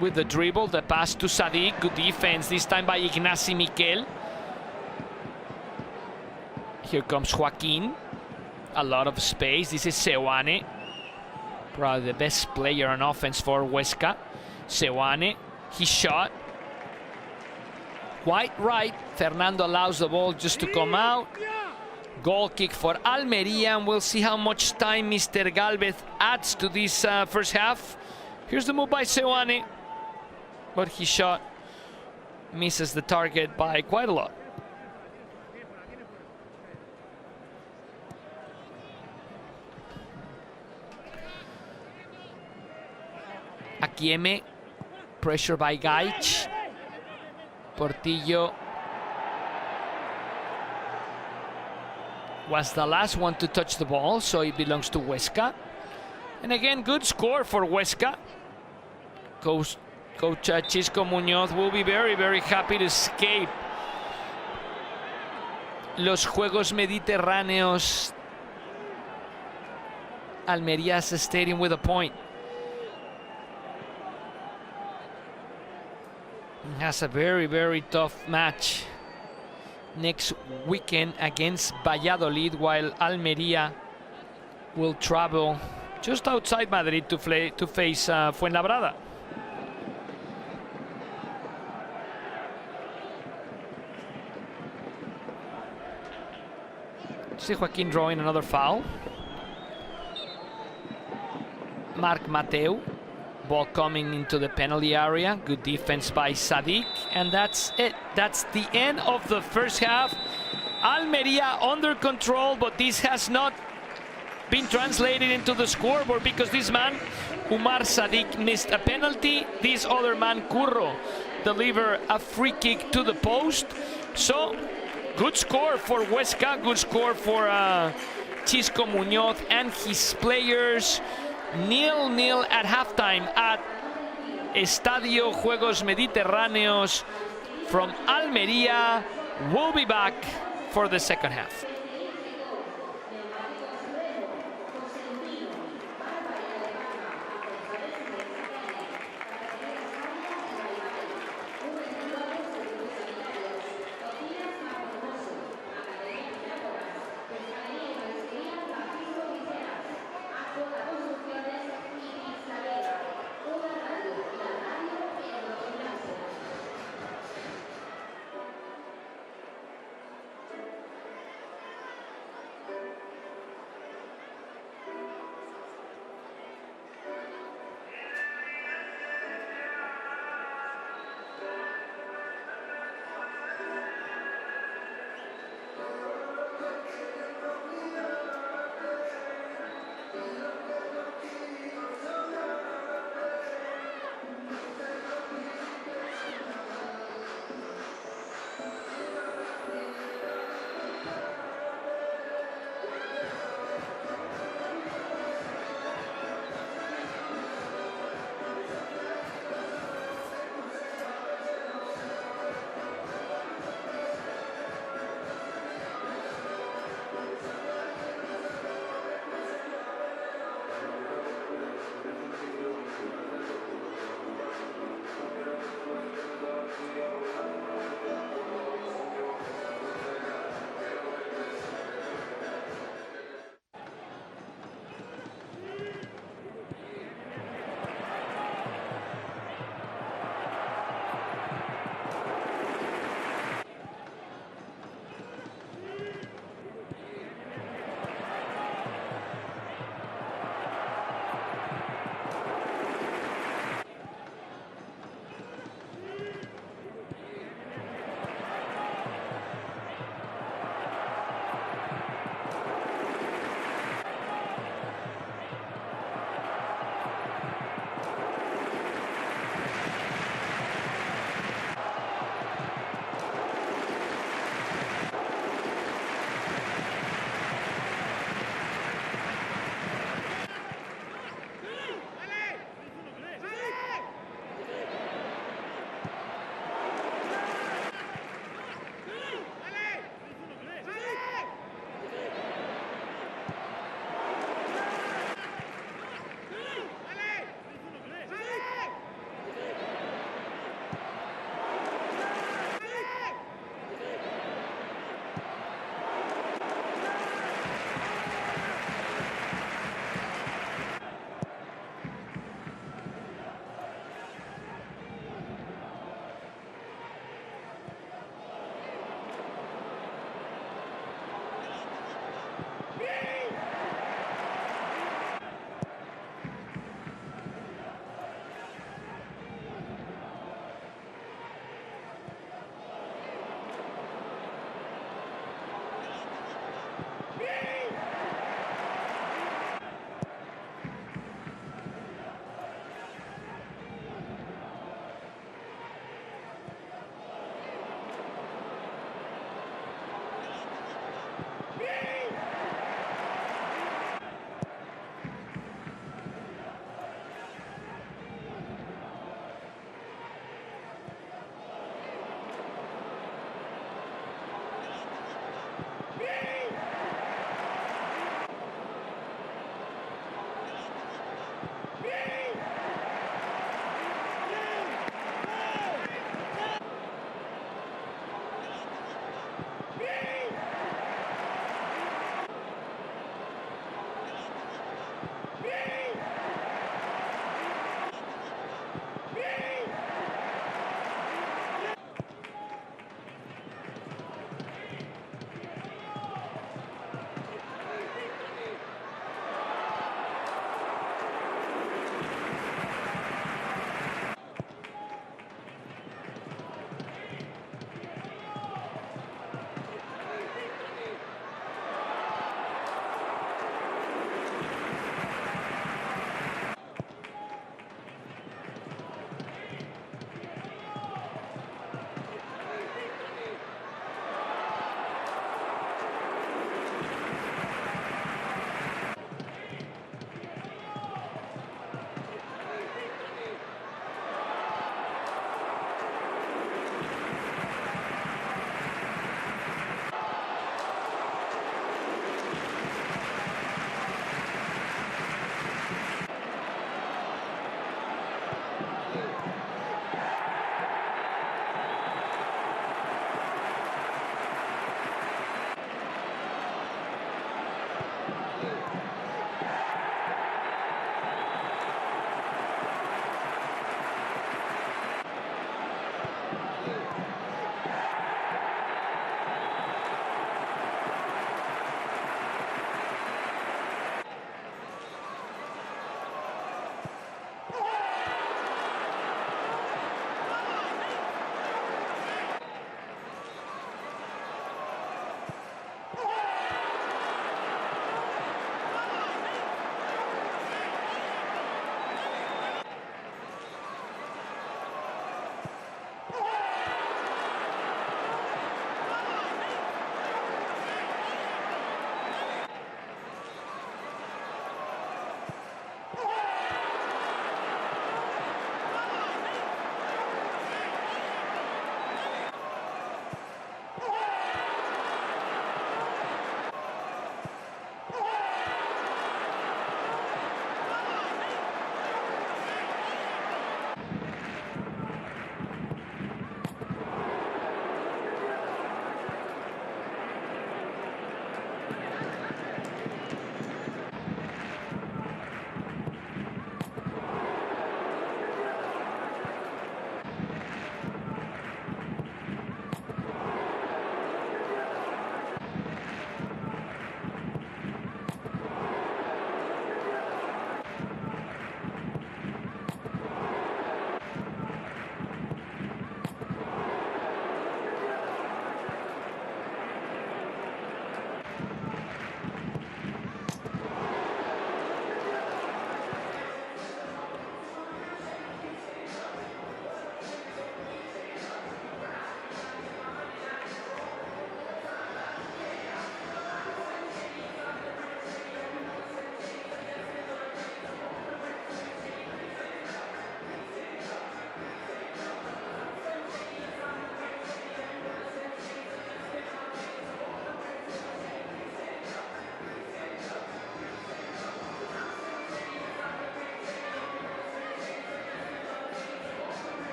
with the dribble. The pass to Sadik. Good defense this time by Ignasi Miquel. Here comes Joaquin. A lot of space. This is Seoane. Probably the best player on offense for Huesca. Seoane. He shot. Quite right. Fernando allows the ball just to come out. Goal kick for Almería, and we'll see how much time Mr. Galvez adds to this first half. Here's the move by Seoane, but his shot misses the target by quite a lot. Akieme, pressure by Gaich. Portillo was the last one to touch the ball, so it belongs to Huesca. And again, good score for Huesca. Coach Chisco Muñoz will be very, very happy to escape los Juegos Mediterráneos Almería's stadium with a point. He has a very, very tough match next weekend against Valladolid, while Almería will travel just outside Madrid to face Fuenlabrada. See Joaquin drawing another foul. Marc Mateu. Ball coming into the penalty area. Good defense by Sadik. And that's it. That's the end of the first half. Almería under control, but this has not been translated into the scoreboard because this man, Umar Sadik, missed a penalty. This other man, Curro, delivered a free kick to the post. So, good score for Huesca. Good score for Chisco Muñoz and his players. 0-0 at halftime at Estadio Juegos Mediterráneos from Almería. We'll be back for the second half.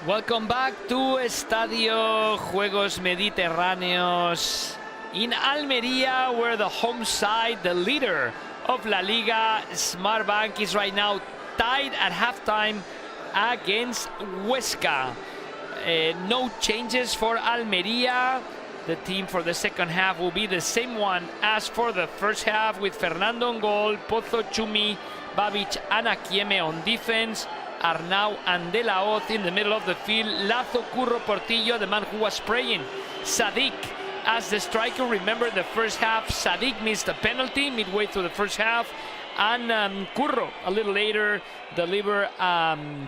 Welcome back to Estadio Juegos Mediterráneos in Almería, where the home side, the leader of La Liga, Smartbank, is right now tied at halftime against Huesca. No changes for Almería. The team for the second half will be the same one as for the first half, with Fernando on goal, Pozo, Chumi, Babic and Akieme on defense, Arnau and De La Hoz in the middle of the field, Lazo, Curro, Portillo, the man who was spraying, Sadik as the striker. Remember the first half, Sadik missed a penalty midway through the first half, and Curro a little later delivered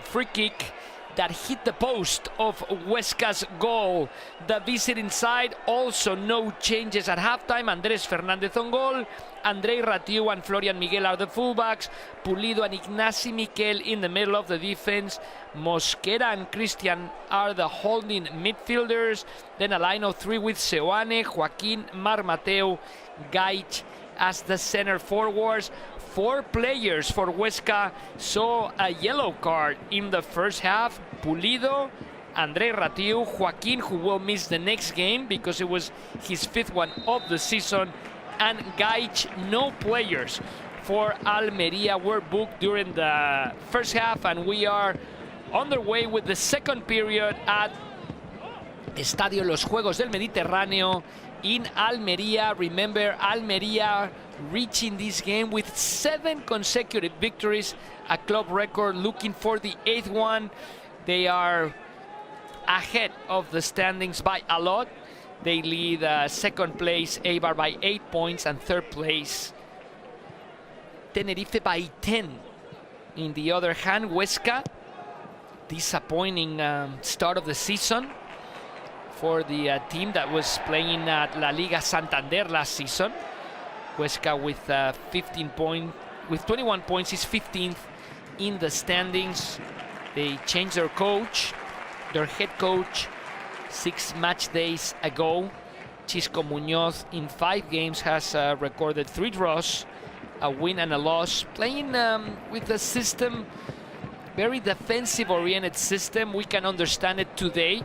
free kick that hit the post of Huesca's goal. The visiting side, also no changes at halftime. Andrés Fernández on goal, Andrei Ratiu and Florian Miguel are the fullbacks, Pulido and Ignasi Miquel in the middle of the defense, Mosquera and Christian are the holding midfielders, then a line of three with Seoane, Joaquin, Marc Mateu, Gaich as the center forwards. 4 players for Huesca saw a yellow card in the first half: Pulido, Andrei Ratiu, Joaquin, who will miss the next game because it was his 5th one of the season, and Gaich. No players for Almería were booked during the first half, and we are underway with the second period at Estadio Los Juegos del Mediterráneo in Almería. Remember, Almería reaching this game with 7 consecutive victories, a club record, looking for the 8th one. They are ahead of the standings by a lot. They lead second place Eibar by 8 points, and third place Tenerife by 10. In the other hand, Huesca, disappointing start of the season for the team that was playing at La Liga Santander last season. Huesca with 21 points is 15th in the standings. They changed their coach, their head coach, 6 match days ago. Chisco Muñoz in 5 games has recorded 3 draws, a win and a loss, playing with a system, very defensive-oriented system. We can understand it today,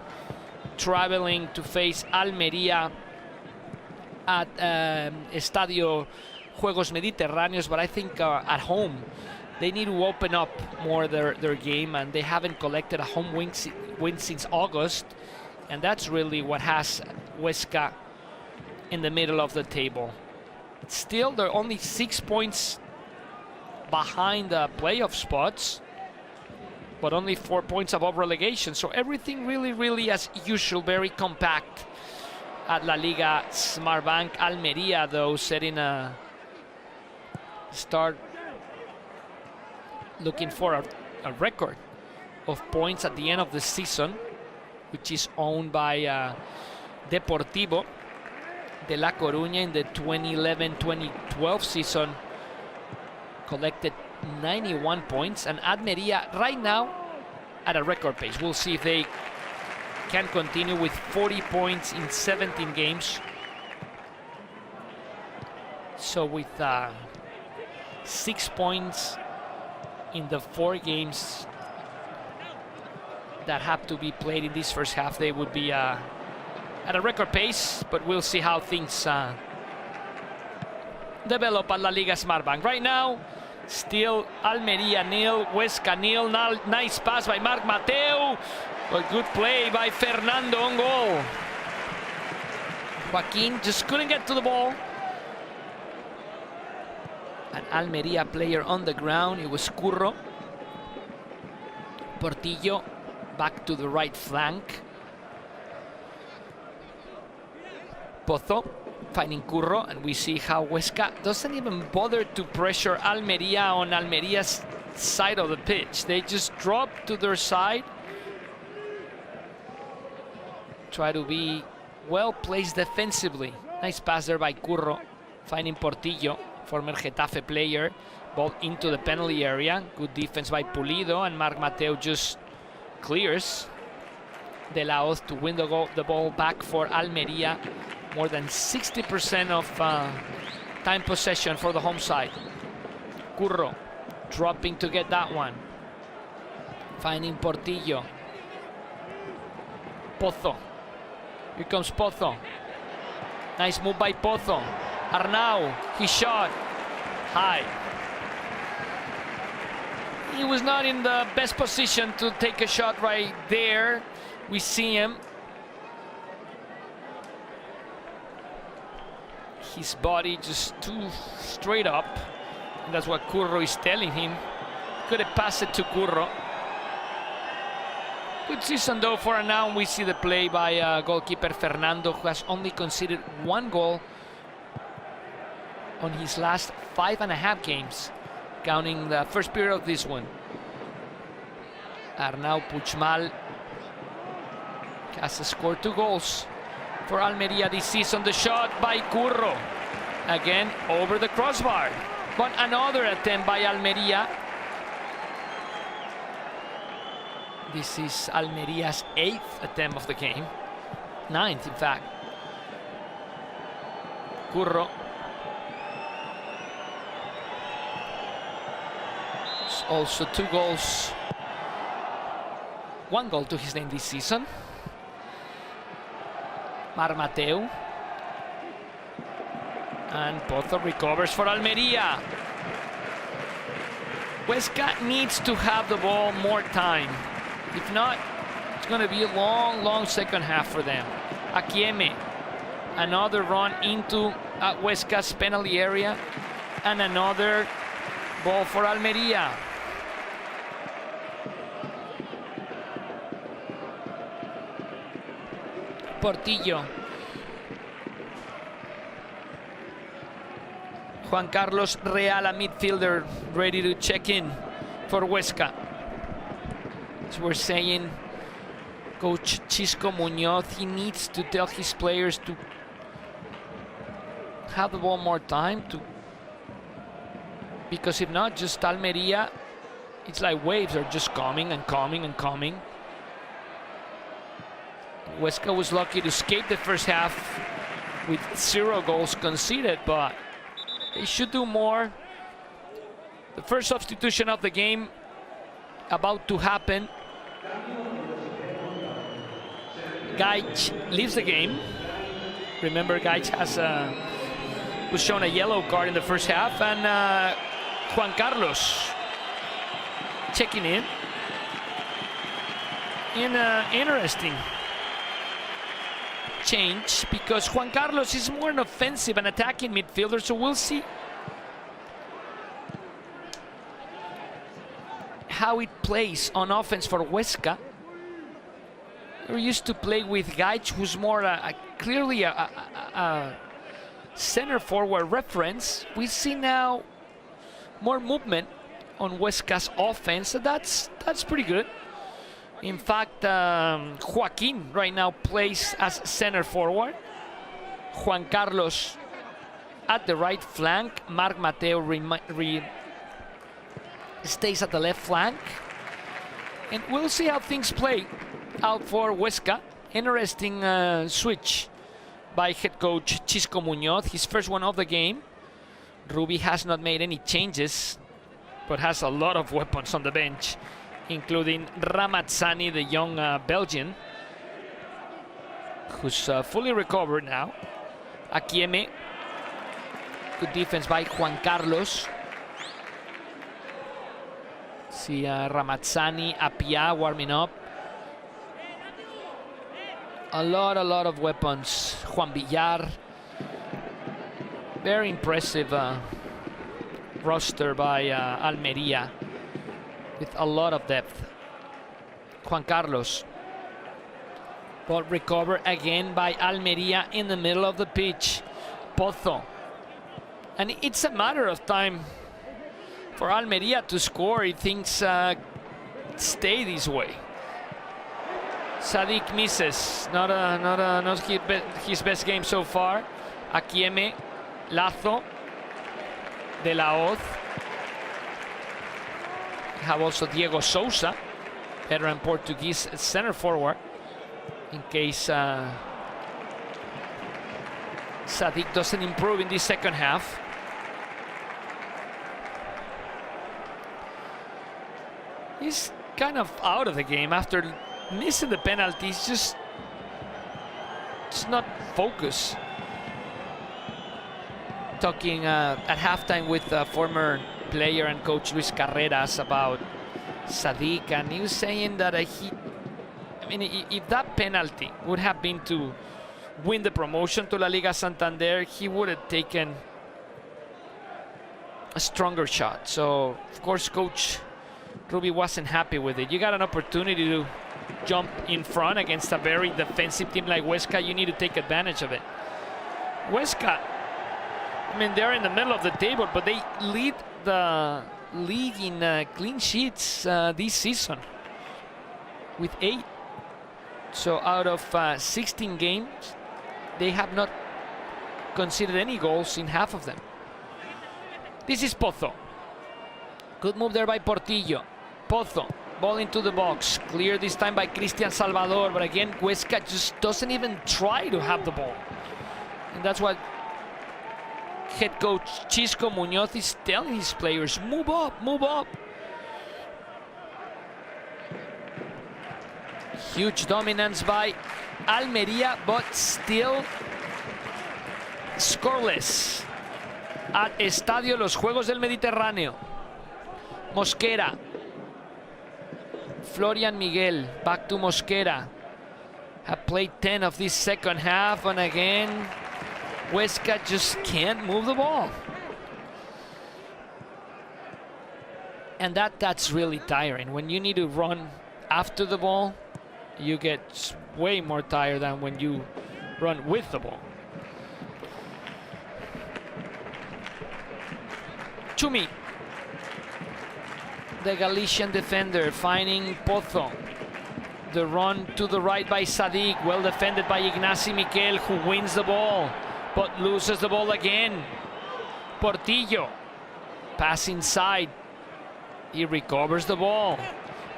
traveling to face Almería at Estadio Juegos Mediterráneos, but I think at home they need to open up more their game, and they haven't collected a home win since August, and that's really what has Huesca in the middle of the table. Still, they're only 6 points behind the playoff spots, but only 4 points above relegation, so everything really as usual, very compact at La Liga Smartbank. Almería, though, setting a start, looking for a record of points at the end of the season, which is owned by Deportivo de La Coruña. In the 2011-2012 season, collected 91 points, and Almería right now at a record pace. We'll see if they can continue with 40 points in 17 games. So with 6 points in the 4 games that have to be played in this first half, they would be at a record pace, but we'll see how things develop at La Liga Smartbank. Right now, still Almería 0, Huesca 0. Nice pass by Marc Mateu, but good play by Fernando on goal. Joaquin just couldn't get to the ball. An Almería player on the ground, it was Curro. Portillo back to the right flank. Pozo finding Curro, and we see how Huesca doesn't even bother to pressure Almería on Almeria's side of the pitch. They just drop to their side, try to be well placed defensively. Nice pass there by Curro, finding Portillo, former Getafe player. Ball into the penalty area. Good defense by Pulido, and Marc Mateu just clears De La Hoz to win the ball back for Almería. More than 60% of time possession for the home side. Curro dropping to get that one. Finding Portillo. Pozo. Here comes Pozo. Nice move by Pozo. Arnau, he shot high. He was not in the best position to take a shot right there. We see him. His body just too straight up. And that's what Curro is telling him. Could have passed it to Curro. Good season though for Arnau. We see the play by goalkeeper Fernando, who has only conceded 1 goal on his last 5.5 games, counting the first period of this one. Arnau Puigmal has scored 2 goals for Almeria this season. The shot by Curro, again over the crossbar. But another attempt by Almeria. This is Almeria's 8th attempt of the game. 9th, in fact. Curro. Also 2 goals. 1 goal to his name this season. Mateu. And Pozo recovers for Almeria. Huesca needs to have the ball more time. If not, it's going to be a long, long second half for them. Akieme, another run into Huesca's penalty area, and another ball for Almeria. Portillo. Juan Carlos Real, a midfielder, ready to check in for Huesca. As we're saying, Coach Chisco Muñoz, he needs to tell his players to have the ball more time, because if not, just Almeria, it's like waves are just coming and coming and coming. Huesca was lucky to escape the first half with 0 goals conceded, but they should do more. The first substitution of the game about to happen. Gaich leaves the game. Remember, Gaich was shown a yellow card in the first half, and Juan Carlos checking in. Interesting change, because Juan Carlos is more an offensive and attacking midfielder, so we'll see how it plays on offense for Huesca. We're used to play with Gaich, who's more clearly a center forward reference. We see now more movement on Huesca's offense, so that's pretty good. In fact, Joaquin right now plays as center forward. Juan Carlos at the right flank. Marc Mateo stays at the left flank. And we'll see how things play out for Huesca. Interesting switch by head coach Chisco Muñoz, his first one of the game. Rubi has not made any changes, but has a lot of weapons on the bench, including Ramazzani, the young Belgian, who's fully recovered now. Akieme, good defense by Juan Carlos. See Ramazzani, Apia warming up. A lot of weapons. Juan Villar. Very impressive roster by Almeria, with a lot of depth. Juan Carlos. Ball recovered again by Almeria in the middle of the pitch. Pozo. And it's a matter of time for Almeria to score if things stay this way. Sadik misses. Not his best game so far. Akieme, Lazo, De La Hoz. Have also Diego Sousa, veteran Portuguese center forward, in case Sadik doesn't improve in this second half. He's kind of out of the game after missing the penalties. Just It's not focus. Talking at halftime with former player and coach Luis Carreras about Sadiq, and he was saying that if that penalty would have been to win the promotion to La Liga Santander, he would have taken a stronger shot. So of course Coach Ruby wasn't happy with it. You got an opportunity to jump in front against a very defensive team like Huesca. You need to take advantage of it. Huesca, I mean, they're in the middle of the table, but they lead the league in clean sheets this season with 8. So out of 16 games, they have not conceded any goals in half of them. This is Pozo. Good move there by Portillo. Pozo, ball into the box. Clear this time by Cristian Salvador, but again, Huesca just doesn't even try to have the ball. And that's what head coach Chisco Muñoz is telling his players: move up, move up. Huge dominance by Almería, but still scoreless at Estadio Los Juegos del Mediterráneo. Mosquera. Florian Miguel, back to Mosquera. Have played 10 of this second half, and again, Huesca just can't move the ball. And that's really tiring. When you need to run after the ball, you get way more tired than when you run with the ball. Chumi, the Galician defender, finding Pozo. The run to the right by Sadiq, well defended by Ignacy Miquel, who wins the ball, but loses the ball again. Portillo, pass inside. He recovers the ball.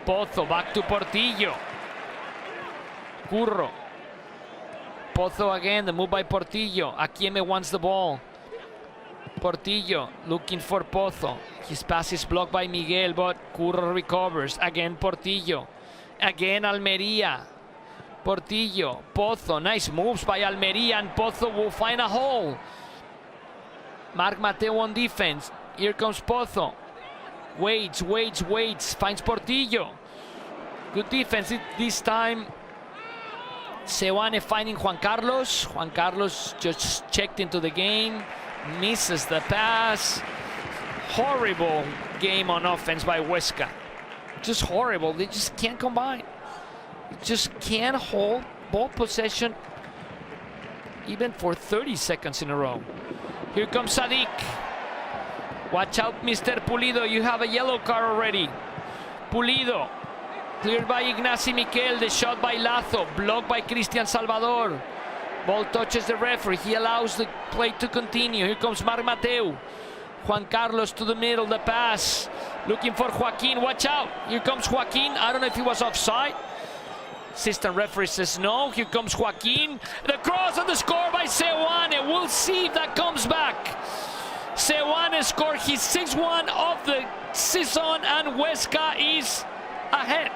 Pozo, back to Portillo. Curro. Pozo again, the move by Portillo. Akieme wants the ball. Portillo looking for Pozo. His pass is blocked by Miguel, but Curro recovers. Again Portillo. Again Almería. Portillo. Pozo. Nice moves by Almería, and Pozo will find a hole. Marc Mateo on defense. Here comes Pozo. Waits. Finds Portillo. Good defense this time. Seoane finding Juan Carlos. Juan Carlos just checked into the game. Misses the pass. Horrible game on offense by Huesca. Just horrible. They just can't combine. Just can't hold ball possession even for 30 seconds in a row. Here comes Sadiq. Watch out, Mr. Pulido. You have a yellow card already. Pulido. Cleared by Ignacy Miquel. The shot by Lazo. Blocked by Cristian Salvador. Ball touches the referee. He allows the play to continue. Here comes Marc Mateu. Juan Carlos to the middle. The pass. Looking for Joaquin. Watch out. Here comes Joaquin. I don't know if he was offside. Assistant referee says no. Here comes Joaquin. The cross and the score by Seoane. We'll see if that comes back. Seoane scored his 6th of the season, and Huesca is ahead.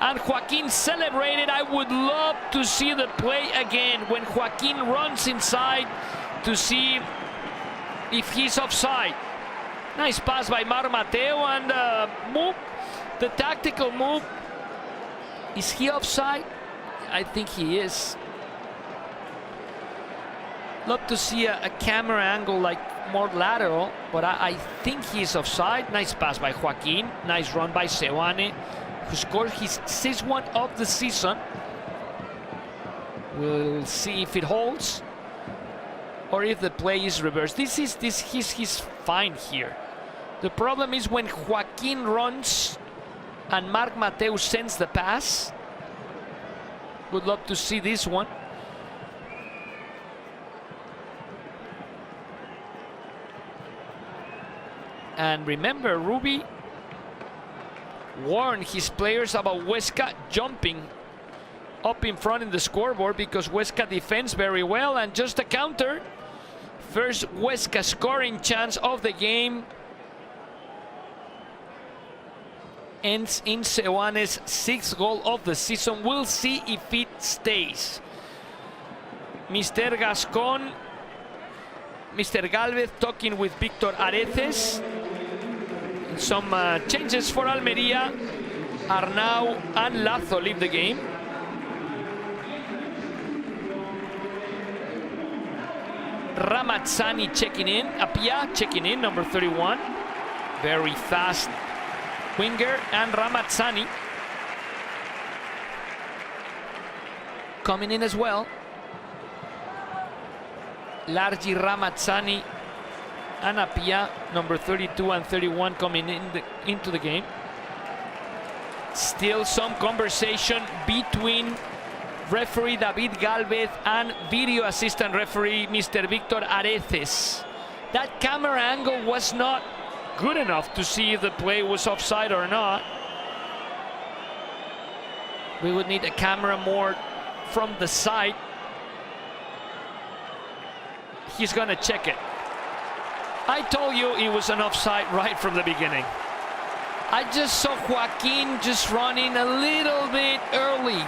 And Joaquin celebrated. I would love to see the play again when Joaquin runs inside to see if he's offside. Nice pass by Marc Mateo, and move, the tactical move. Is he offside? I think he is. Love to see a camera angle like more lateral, but I think he's offside. Nice pass by Joaquin. Nice run by Seoane, who scored his 6th of the season. We'll see if it holds or if the play is reversed. He's fine here. The problem is when Joaquin runs and Marc Mateu sends the pass. Would love to see this one. And remember, Ruby warned his players about Huesca jumping up in front in the scoreboard because Huesca defends very well. And just a counter. First Huesca scoring chance of the game ends in Seoane's 6th goal of the season. We'll see if it stays. Mr. Gascon, Mr. Galvez talking with Victor Areces. Some changes for Almería. Arnau and Lazo leave the game. Ramazzani checking in. Apia checking in, number 31. Very fast winger. And Ramazzani coming in as well. Largi, Ramazzani and Apia, number 32 and 31, coming into the game. Still some conversation between referee David Galvez and video assistant referee Mr. Victor Areces. That camera angle was not good enough to see if the play was offside or not. We would need a camera more from the side. He's gonna check it. I told you it was an offside right from the beginning. I just saw Joaquin just running a little bit early.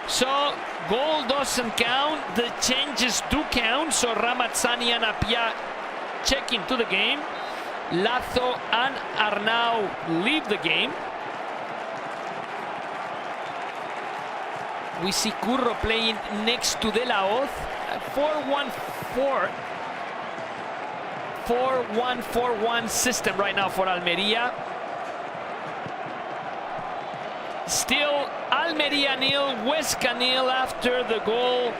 So goal doesn't count, the changes do count. So Ramazzani and Apia check into the game. Lazo and Arnau leave the game. We see Curro playing next to De La Hoz. 4-1-4. 4-1-4-1 system right now for Almería. Still Almería nil, Huesca nil after the goal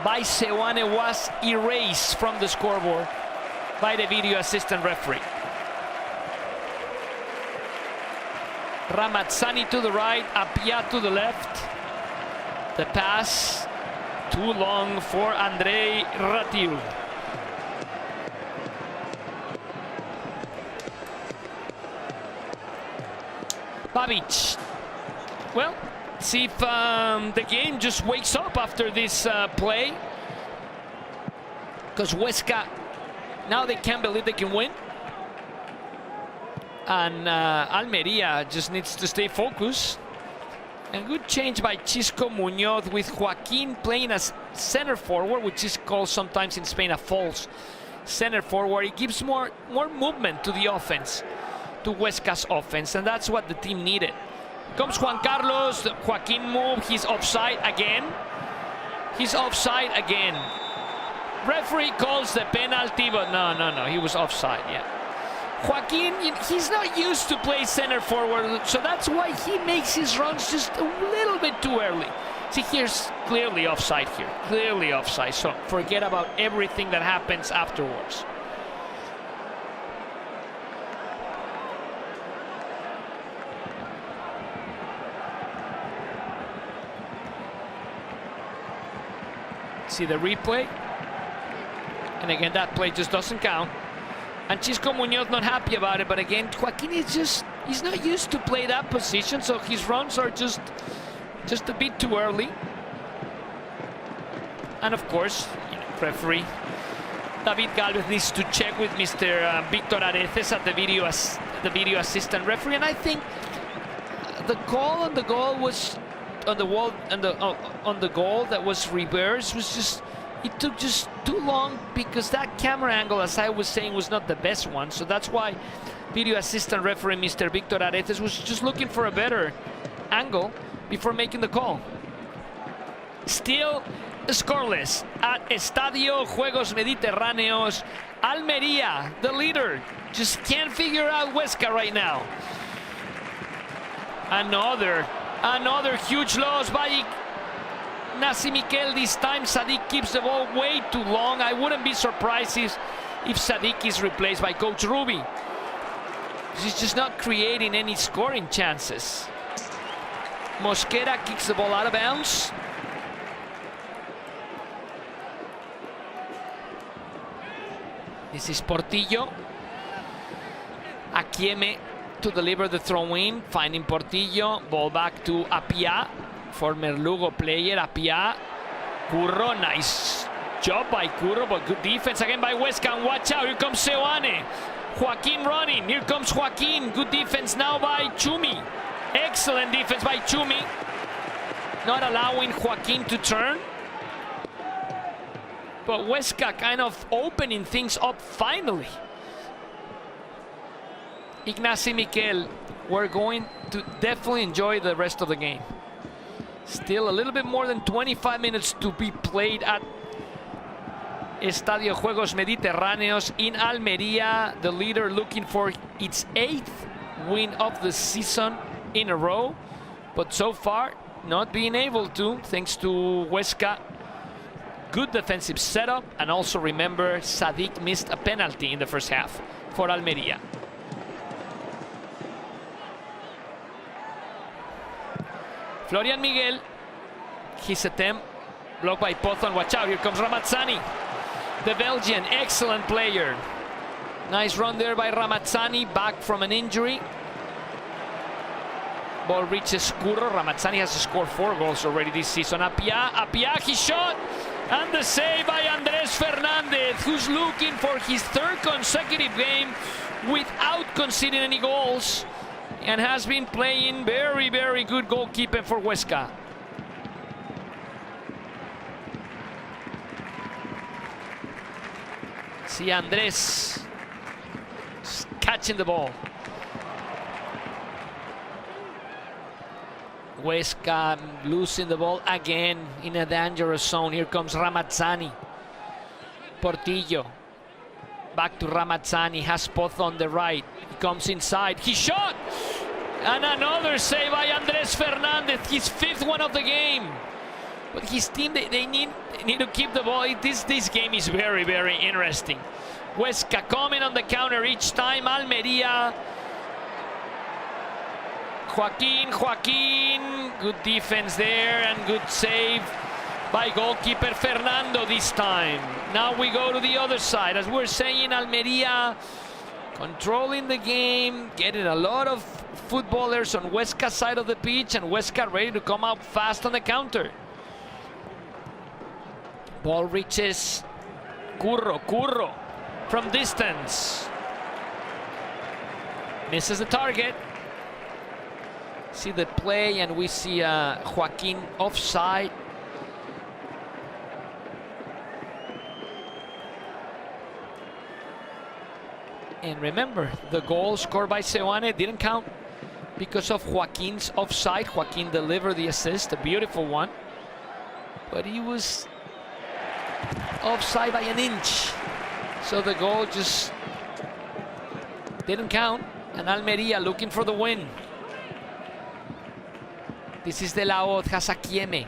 by Seoane was erased from the scoreboard by the video assistant referee. Ramazzani to the right, Apia to the left. The pass too long for Andrei Ratiu. Babic. Well, see if the game just wakes up after this play. Because Huesca, now they can't believe they can win. And Almería just needs to stay focused. And good change by Chisco Muñoz with Joaquin playing as center forward, which is called sometimes in Spain a false center forward. It gives more movement to the offense, to Huesca's offense, and that's what the team needed. Comes Juan Carlos, Joaquin move, he's offside again. He's offside again. Referee calls the penalty, but no, he was offside, yeah. Joaquin, he's not used to play center forward, so that's why he makes his runs just a little bit too early. See, here's clearly offside here, clearly offside, so forget about everything that happens afterwards. See the replay, and again that play just doesn't count. And Chisco Muñoz not happy about it, but again Joaquin is he's not used to play that position, so his runs are just a bit too early. And of course, referee David Galvez needs to check with Mr. Victor Areces at the video assistant referee, and I think the call on the goal was on the goal that was reversed was just, it took just too long because that camera angle, as I was saying, was not the best one. So that's why video assistant referee Mr. Victor Areces was just looking for a better angle before making the call. Still scoreless at Estadio Juegos Mediterráneos. Almería, the leader, just can't figure out Huesca right now. Another huge loss by Nasi Mikel. This time Sadiq keeps the ball way too long. I wouldn't be surprised if Sadiq is replaced by Coach Ruby. He's just not creating any scoring chances. Mosquera kicks the ball out of bounds. This is Portillo. Akieme to deliver the throw-in, finding Portillo. Ball back to Apia, former Lugo player. Apia, Curro, nice job by Curro, but good defense again by Huesca. And watch out, here comes Seoane. Joaquin running, here comes Joaquin. Good defense now by Chumi. Excellent defense by Chumi, not allowing Joaquin to turn. but Huesca kind of opening things up finally. Ignacy Miquel, we're going to definitely enjoy the rest of the game. Still a little bit more than 25 minutes to be played at Estadio Juegos Mediterráneos in Almería. The leader looking for its 8th win of the season in a row, but so far not being able to, thanks to Huesca. Good defensive setup, and also remember, Sadik missed a penalty in the first half for Almería. Florian Miguel, his attempt blocked by Pozo, and watch out, here comes Ramazzani, the Belgian, excellent player. Nice run there by Ramazzani, back from an injury. Ball reaches Curro. Ramazzani has scored 4 goals already this season. Apia, he shot, and the save by Andres Fernandez, who's looking for his 3rd consecutive game without conceding any goals, and has been playing very, very good goalkeeping for Huesca. See Andres catching the ball. Huesca losing the ball again in a dangerous zone. Here comes Ramazzani. Portillo. Back to Ramazzani. Has Pozo on the right. He comes inside. He shot! And another save by Andres Fernandez. His 5th one of the game. But his team, they need to keep the ball. This game is very, very interesting. Huesca coming on the counter each time. Almería. Joaquin, good defense there, and good save by goalkeeper Fernando this time. Now we go to the other side. As we're saying, Almería controlling the game, getting a lot of footballers on Huesca's side of the pitch, and Huesca ready to come out fast on the counter. Ball reaches Curro from distance. Misses the target. See the play, and we see Joaquin offside. And remember, the goal scored by Seoane didn't count because of Joaquin's offside. Joaquin delivered the assist, a beautiful one, but he was offside by an inch, so the goal just didn't count. And Almería looking for the win. This is De La Hoz, has Akieme.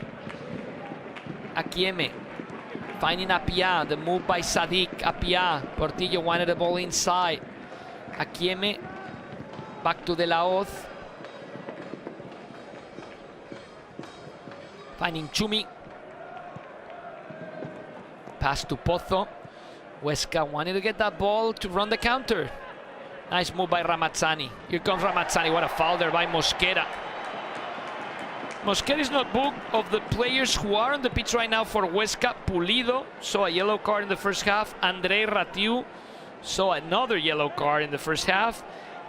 Finding Apia, the move by Sadik. Apia, Portillo wanted the ball inside. Akieme, back to De La Hoz. Finding Chumi. Pass to Pozo. Huesca wanted to get that ball to run the counter. Nice move by Ramazzani. Here comes Ramazzani, what a foul there by Mosquera. Mosquera's notebook of the players who are on the pitch right now for Huesca. Pulido saw a yellow card in the first half. André Ratiu saw another yellow card in the first half.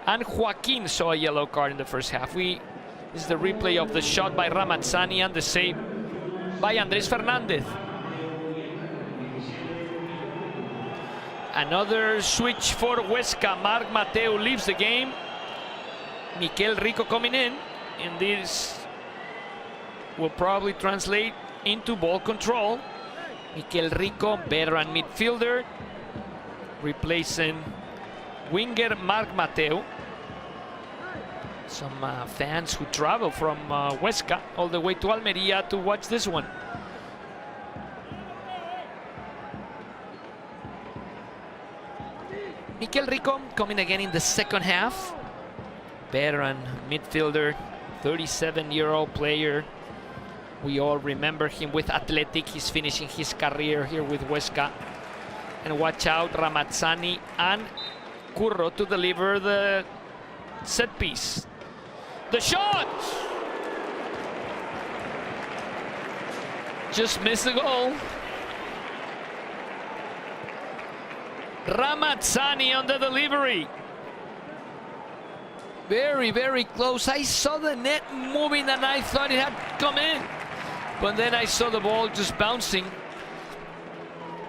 And Joaquin saw a yellow card in the first half. This is the replay of the shot by Ramazzani and the save by Andres Fernandez. Another switch for Huesca. Marc Mateu leaves the game. Miquel Rico coming in. And this will probably translate into ball control. Miquel Rico, veteran midfielder, replacing winger Marc Mateu. Some fans who travel from Huesca all the way to Almería to watch this one. Miquel Rico coming again in the second half. Veteran midfielder, 37-year-old player. We all remember him with Athletic. He's finishing his career here with Huesca. And watch out, Ramazzani and Curro to deliver the set piece. The shot! Just missed the goal. Ramazzani on the delivery. Very, very close. I saw the net moving and I thought it had come in. But then I saw the ball just bouncing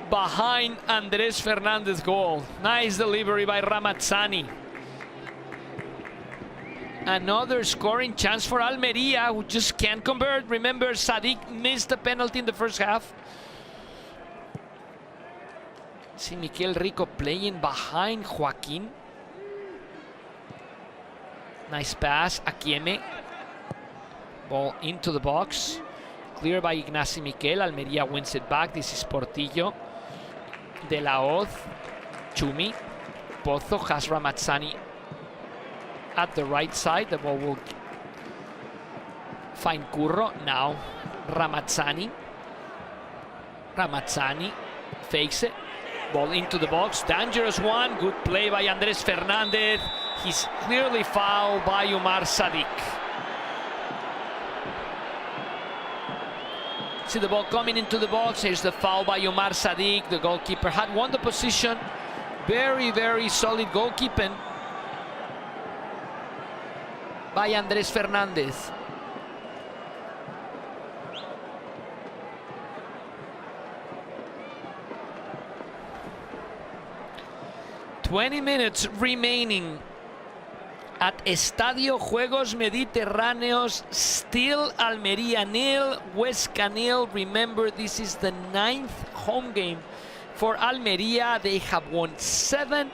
behind Andres Fernandez's goal. Nice delivery by Ramazzani. Another scoring chance for Almeria, who just can't convert. Remember, Sadiq missed a penalty in the first half. See Miquel Rico playing behind Joaquin. Nice pass, Akieme. Ball into the box. Clear by Ignacy Miquel. Almeria wins it back. This is Portillo. De la Hoz. Chumi. Pozo has Ramazzani at the right side. The ball will find Curro. Now Ramazzani. Ramazzani fakes it. Ball into the box. Dangerous one. Good play by Andres Fernandez. He's clearly fouled by Umar Sadiq. See the ball coming into the box. Here's the foul by Umar Sadiq. The goalkeeper had won the position. Very, very solid goalkeeping by Andres Fernandez. "20 minutes remaining at Estadio Juegos Mediterráneos. Still Almeria 0, Huesca 0. Remember, this is the 9th home game for Almeria. They have won 7,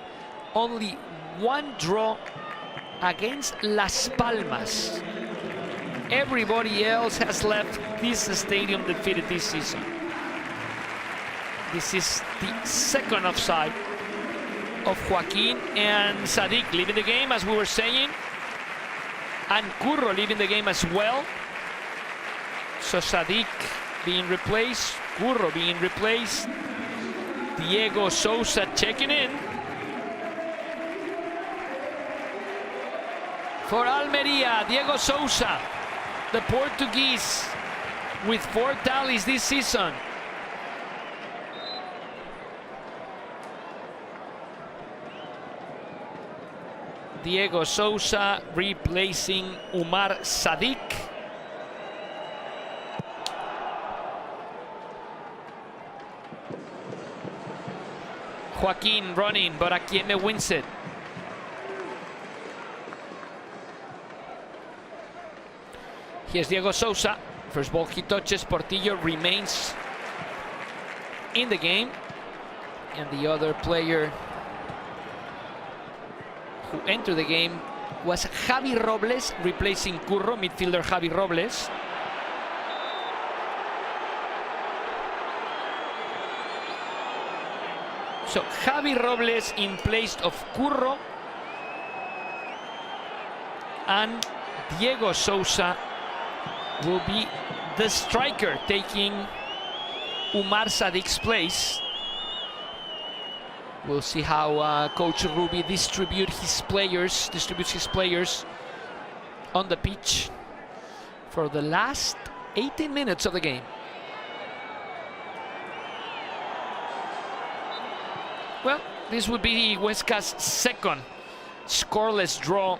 only 1 draw against Las Palmas. Everybody else has left this stadium defeated this season. This is the second offside of Joaquin, and Sadiq leaving the game, as we were saying, and Curro leaving the game as well. So Sadiq being replaced, Curro being replaced, Diego Sousa checking in. For Almeria, Diego Sousa, the Portuguese, with 4 tallies this season. Diego Sousa replacing Umar Sadiq. Joaquin running, but Akieme wins it. Here's Diego Sousa. First ball he touches. Portillo remains in the game. And the other player who entered the game was Javi Robles, replacing Curro, midfielder Javi Robles. So Javi Robles in place of Curro, and Diego Sousa will be the striker, taking Umar Sadiq's place. We'll see how Coach Rubi distributes his players on the pitch for the last 18 minutes of the game. Well, this would be Huesca's second scoreless draw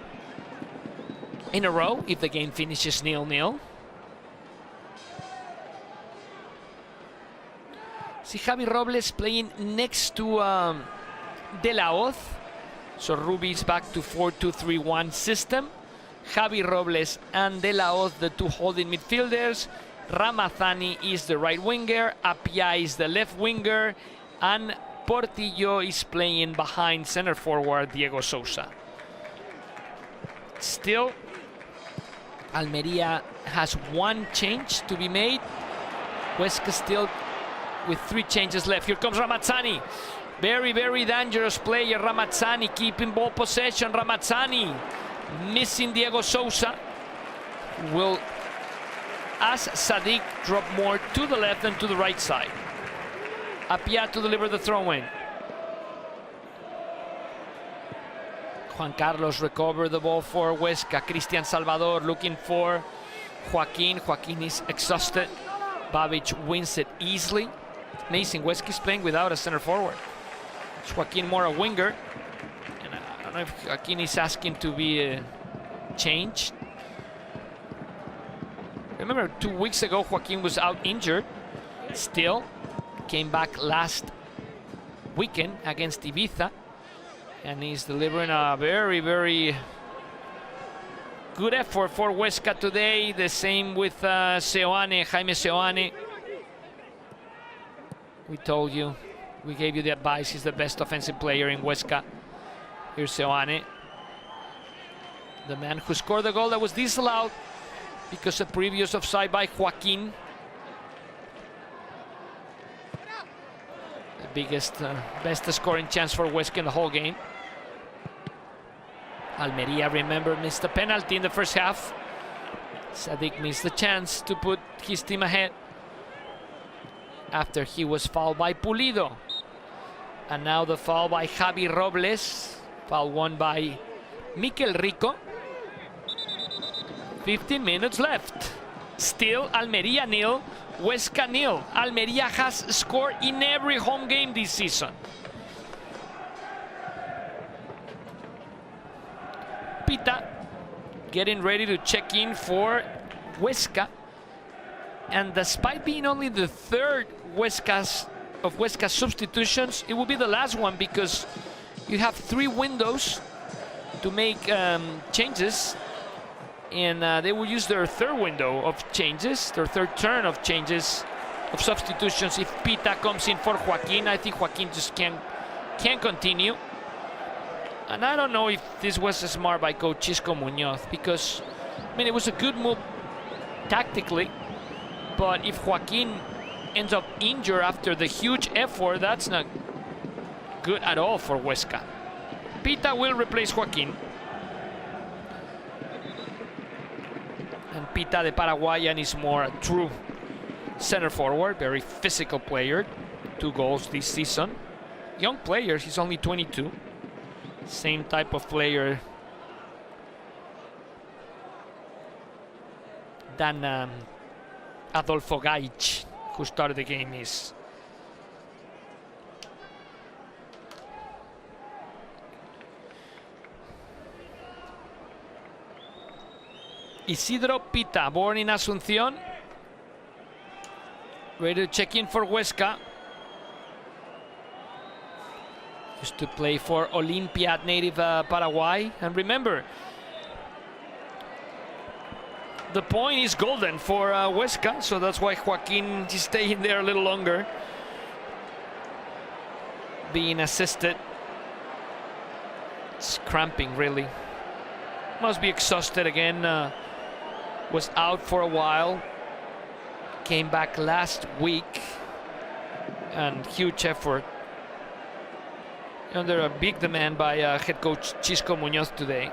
in a row if the game finishes 0-0. See Javi Robles playing next to De La Hoz. So Rubi's back to 4-2-3-1 system. Javi Robles and De La Hoz, the 2 holding midfielders. Ramazzani is the right winger. Apia is the left winger. And Portillo is playing behind center forward Diego Sousa. Still, Almeria has 1 change to be made. Huesca still with 3 changes left. Here comes Ramazzani. Very, very dangerous player, Ramazzani, keeping ball possession. Ramazzani missing Diego Sousa. Will, as Sadiq, drop more to the left than to the right side. Apia to deliver the throw-in. Juan Carlos recovered the ball for Huesca. Cristian Salvador looking for Joaquin. Joaquin is exhausted. Babic wins it easily. Amazing, Huesca is playing without a center forward. It's Joaquin more a winger. And I don't know if Joaquin is asking to be changed. Remember, 2 weeks ago, Joaquin was out injured. Still, came back last weekend against Ibiza, and he's delivering a very, very good effort for Huesca today. The same with Jaime Seoane. We told you, we gave you the advice, he's the best offensive player in Huesca. Here's Seoane, the man who scored the goal that was disallowed because of previous offside by Joaquin. The biggest, best scoring chance for Huesca in the whole game. Almeria, remember, missed a penalty in the first half. Sadik missed the chance to put his team ahead after he was fouled by Pulido. And now the foul by Javi Robles. Foul won by Mikel Rico. 15 minutes left. Still Almeria 0, Huesca 0. Almeria has scored in every home game this season. Pita getting ready to check in for Huesca. And despite being only the third Huesca substitutions, it will be the last one because you have 3 windows to make changes, and they will use their third window of changes, their third turn of changes, of substitutions. If Pita comes in for Joaquin, I think Joaquin just can't continue. And I don't know if this was smart by coach Chisco Muñoz, because, I mean, it was a good move tactically, but if Joaquin ends up injured after the huge effort, that's not good at all for Huesca. Pita will replace Joaquin. And Pita, the Paraguayan, is more a true center forward, very physical player. 2 goals this season. Young player, he's only 22. Same type of player than Adolfo Gaich, who started the game. Is Isidro Pita, born in Asunción, ready to check in for Huesca. Used to play for Olimpia, native Paraguay. And remember, the point is golden for Huesca, so that's why Joaquin is staying there a little longer, being assisted. It's cramping, really. Must be exhausted again. Was out for a while. Came back last week, and huge effort under a big demand by head coach Chisco Muñoz today.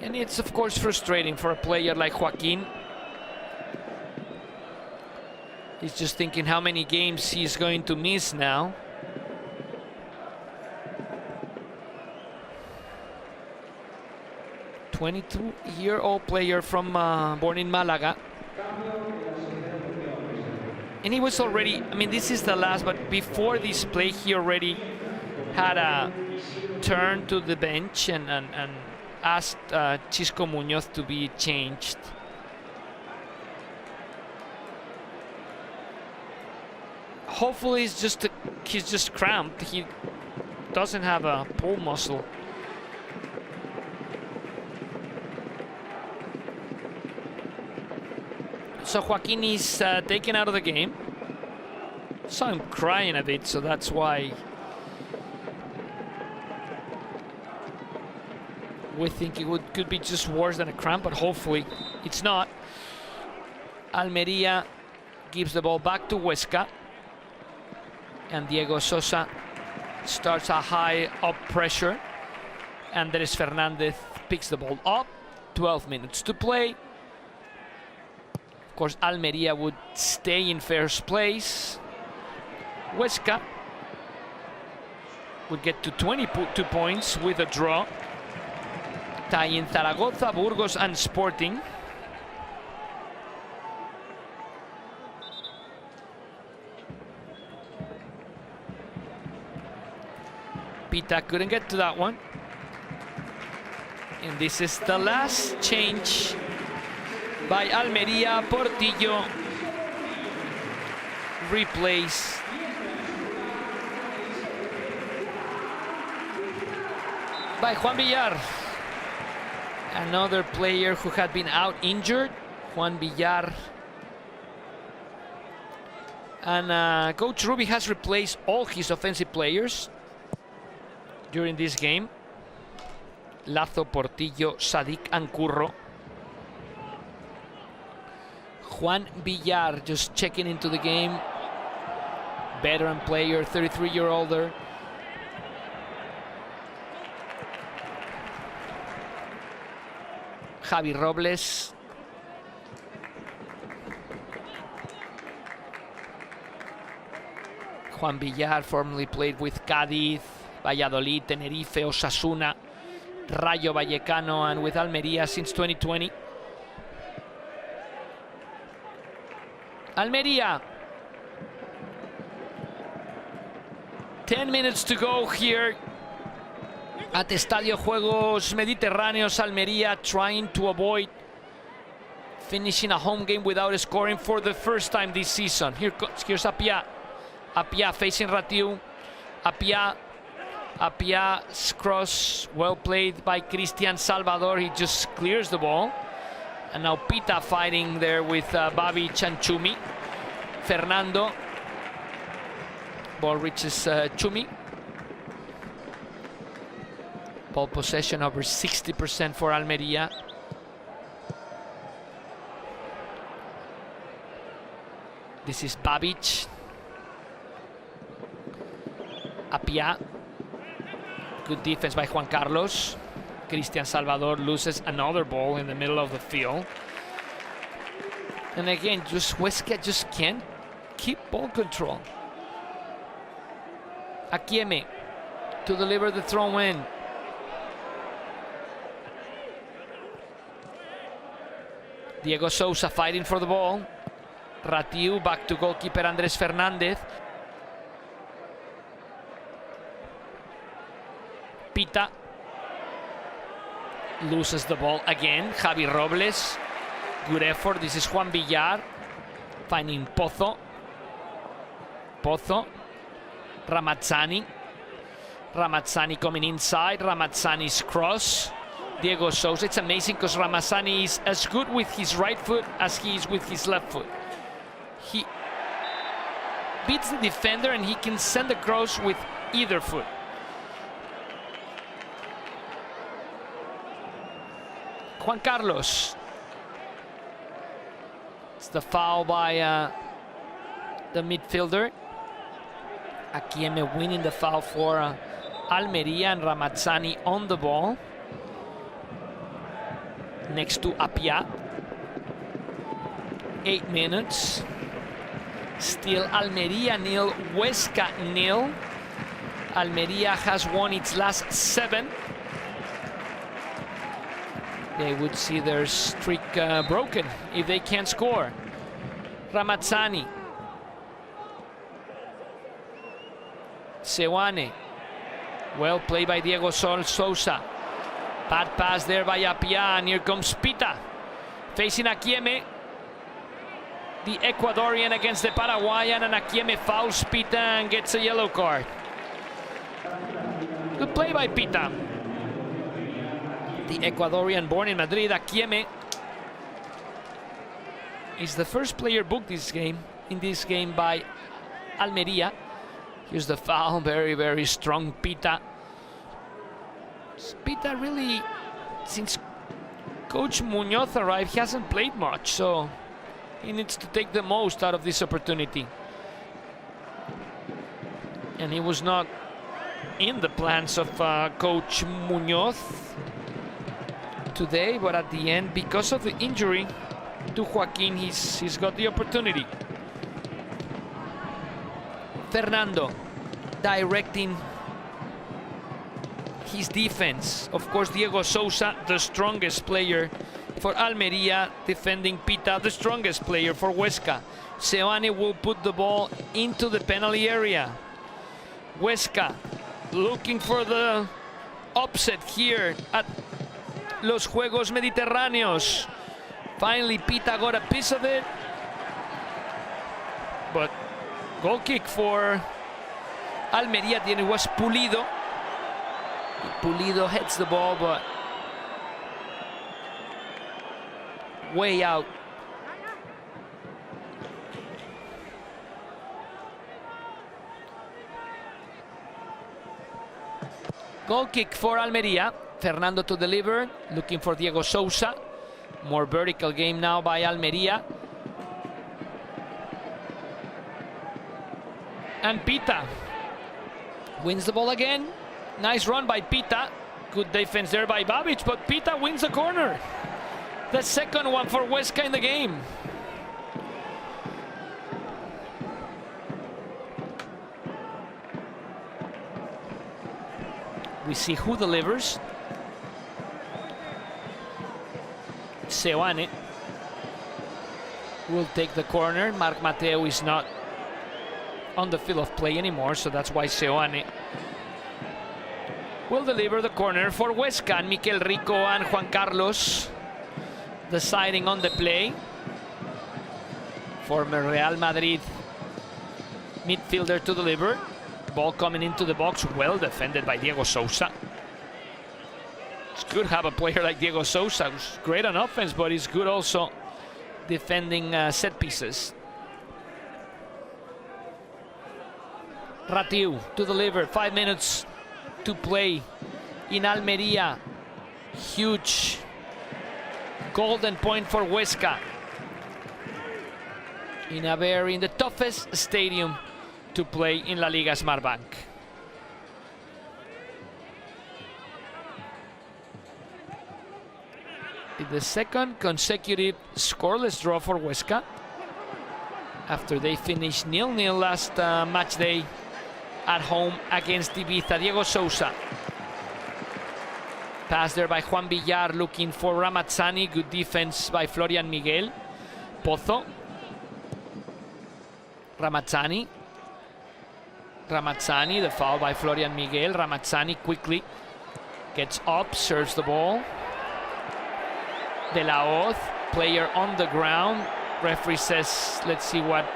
And it's of course frustrating for a player like Joaquin. He's just thinking how many games he's going to miss now. A 22-year-old player from born in Malaga. And he was already, I mean, this is the last, but before this play, he already had a turn to the bench and asked Chisco Muñoz to be changed. Hopefully he's just cramped. He doesn't have a pull muscle. So Joaquin is taken out of the game. Saw him crying a bit, so that's why we think it could be just worse than a cramp, but hopefully it's not. Almeria gives the ball back to Huesca, and Diego Sosa starts a high up pressure. Andres Fernandez picks the ball up. 12 minutes to play. Of course, Almeria would stay in first place. Huesca would get to 22 points with a draw. Tie in Zaragoza, Burgos, and Sporting. Pita couldn't get to that one. And this is the last change by Almería. Portillo replaced by Juan Villar, another player who had been out injured. Juan Villar. And Coach Ruby has replaced all his offensive players during this game. Lazo, Portillo, Sadik, and Curro. Juan Villar just checking into the game. Veteran player, 33-year-older. Javi Robles. Juan Villar formerly played with Cádiz, Valladolid, Tenerife, Osasuna, Rayo Vallecano, and with Almería since 2020. Almería. 10 minutes to go here at Estadio Juegos Mediterráneos. Almería trying to avoid finishing a home game without scoring for the first time this season. Here's Apia. Apia facing Ratiu. Apia's cross, well played by Cristian Salvador. He just clears the ball. And now Pita fighting there with Babic and Chumi. Fernando. Ball reaches Chumi. Ball possession over 60% for Almería. This is Babic. Apia. Good defense by Juan Carlos. Cristian Salvador loses another ball in the middle of the field. And again, just Huesca just can't keep ball control. Akieme to deliver the throw in. Diego Sousa fighting for the ball. Ratiu back to goalkeeper Andrés Fernández. Pita loses the ball again. Javi Robles. Good effort. This is Juan Villar finding Pozo. Ramazzani. Ramazzani coming inside. Ramazzani's cross. Diego Sousa. It's amazing because Ramazzani is as good with his right foot as he is with his left foot. He beats the defender and he can send the cross with either foot. Juan Carlos. It's the foul by the midfielder. Akieme winning the foul for Almería, and Ramazzani on the ball. Next to Apia. 8 minutes. Still Almería nil, Huesca nil. Almería has won its last 7. They would see their streak broken if they can't score. Ramazzani. Sewane. Well played by Diego Sousa. Bad pass there by Apia, and here comes Pita. Facing Akieme. The Ecuadorian against the Paraguayan, and Akieme fouls Pita and gets a yellow card. Good play by Pita. The Ecuadorian born in Madrid, Akieme, is the first player booked in this game by Almería. Here's the foul, very, very strong Pita. Pita really, since Coach Muñoz arrived, he hasn't played much, so he needs to take the most out of this opportunity. And he was not in the plans of Coach Muñoz today, but at the end, because of the injury to Joaquin, he's got the opportunity. Fernando directing his defense. Of course, Diego Sousa, the strongest player for Almería, defending Pita, the strongest player for Huesca. Sewane will put the ball into the penalty area. Huesca looking for the upset here at los Juegos Mediterráneos. Finally, Pita got a piece of it. But goal kick for Almería, and it was Pulido. Pulido heads the ball, but way out. Goal kick for Almería. Fernando to deliver, looking for Diego Sousa. More vertical game now by Almería. And Pita wins the ball again. Nice run by Pita. Good defense there by Babic, but Pita wins the corner. The second one for Huesca in the game. We see who delivers. Seoane will take the corner. Marc Mateo is not on the field of play anymore, so that's why Seoane will deliver the corner for Huesca. And Miquel Rico and Juan Carlos deciding on the play. Former Real Madrid midfielder to deliver. Ball coming into the box, well defended by Diego Sousa. It's good to have a player like Diego Sousa, who's great on offense, but he's good also defending set pieces. Ratiu to deliver, 5 minutes to play in Almería. Huge golden point for Huesca in the toughest stadium to play in La Liga Smartbank. The second consecutive scoreless draw for Huesca after they finished 0-0 last match day at home against Ibiza. Diego Sousa. Pass there by Juan Villar, looking for Ramazzani. Good defense by Florian Miguel. Pozo. Ramazzani, the foul by Florian Miguel. Ramazzani quickly gets up, serves the ball. De La Hoz, player on the ground. Referee says, let's see what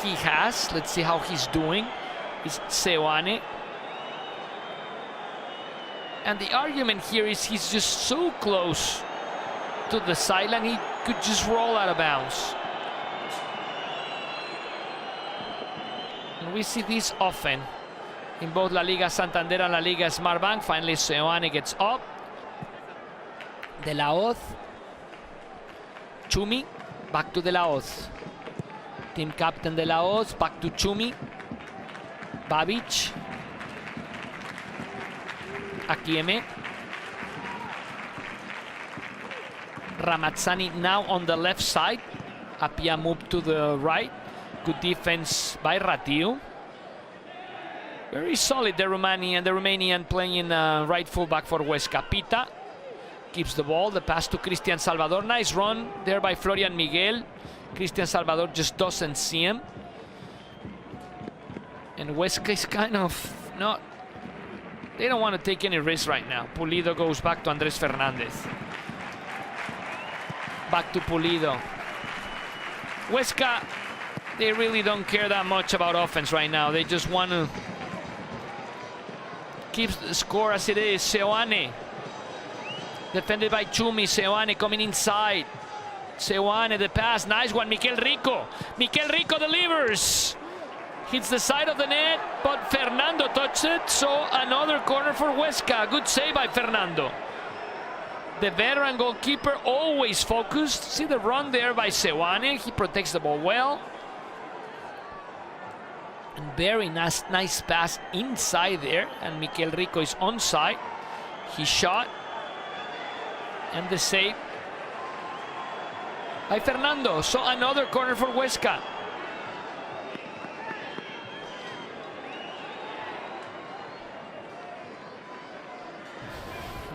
he has. Let's see how he's doing. It's Seoane. And the argument here is he's just so close to the sideline, he could just roll out of bounds. And we see this often in both La Liga Santander and La Liga Smartbank. Finally, Seoane gets up. De La Hoz. Chumi, back to De La Hoz. Team captain De La Hoz, back to Chumi. Babic. Akieme. Ramazzani now on the left side. Apia moved to the right. Good defense by Ratiu. Very solid, the Romanian playing right fullback for Huesca. Pita keeps the ball. The pass to Cristian Salvador. Nice run there by Florian Miguel. Cristian Salvador just doesn't see him. And Huesca is kind of not... They don't want to take any risks right now. Pulido goes back to Andres Fernandez. Back to Pulido. Huesca, they really don't care that much about offense right now. They just want to keep the score as it is. Seoane, defended by Chumi. Seoane coming inside. Seoane, the pass, nice one. Miquel Rico. Miquel Rico delivers. Hits the side of the net, but Fernando touched it. So another corner for Huesca. Good save by Fernando. The veteran goalkeeper always focused. See the run there by Seoane. He protects the ball well. And very nice pass inside there. And Miquel Rico is onside. He shot. And the save by Fernando. So another corner for Huesca.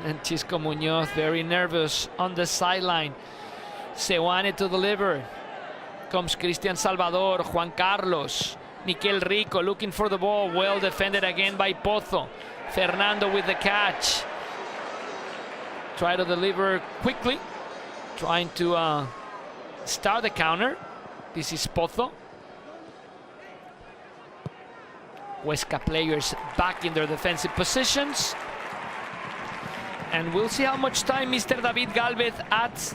And Chisco Muñoz very nervous on the sideline. Seoane to deliver. Comes Cristian Salvador, Juan Carlos. Miquel Rico looking for the ball. Well defended again by Pozo. Fernando with the catch. try to deliver quickly, trying to start the counter. This is Pozo. Huesca players back in their defensive positions. And we'll see how much time Mr. David Galvez adds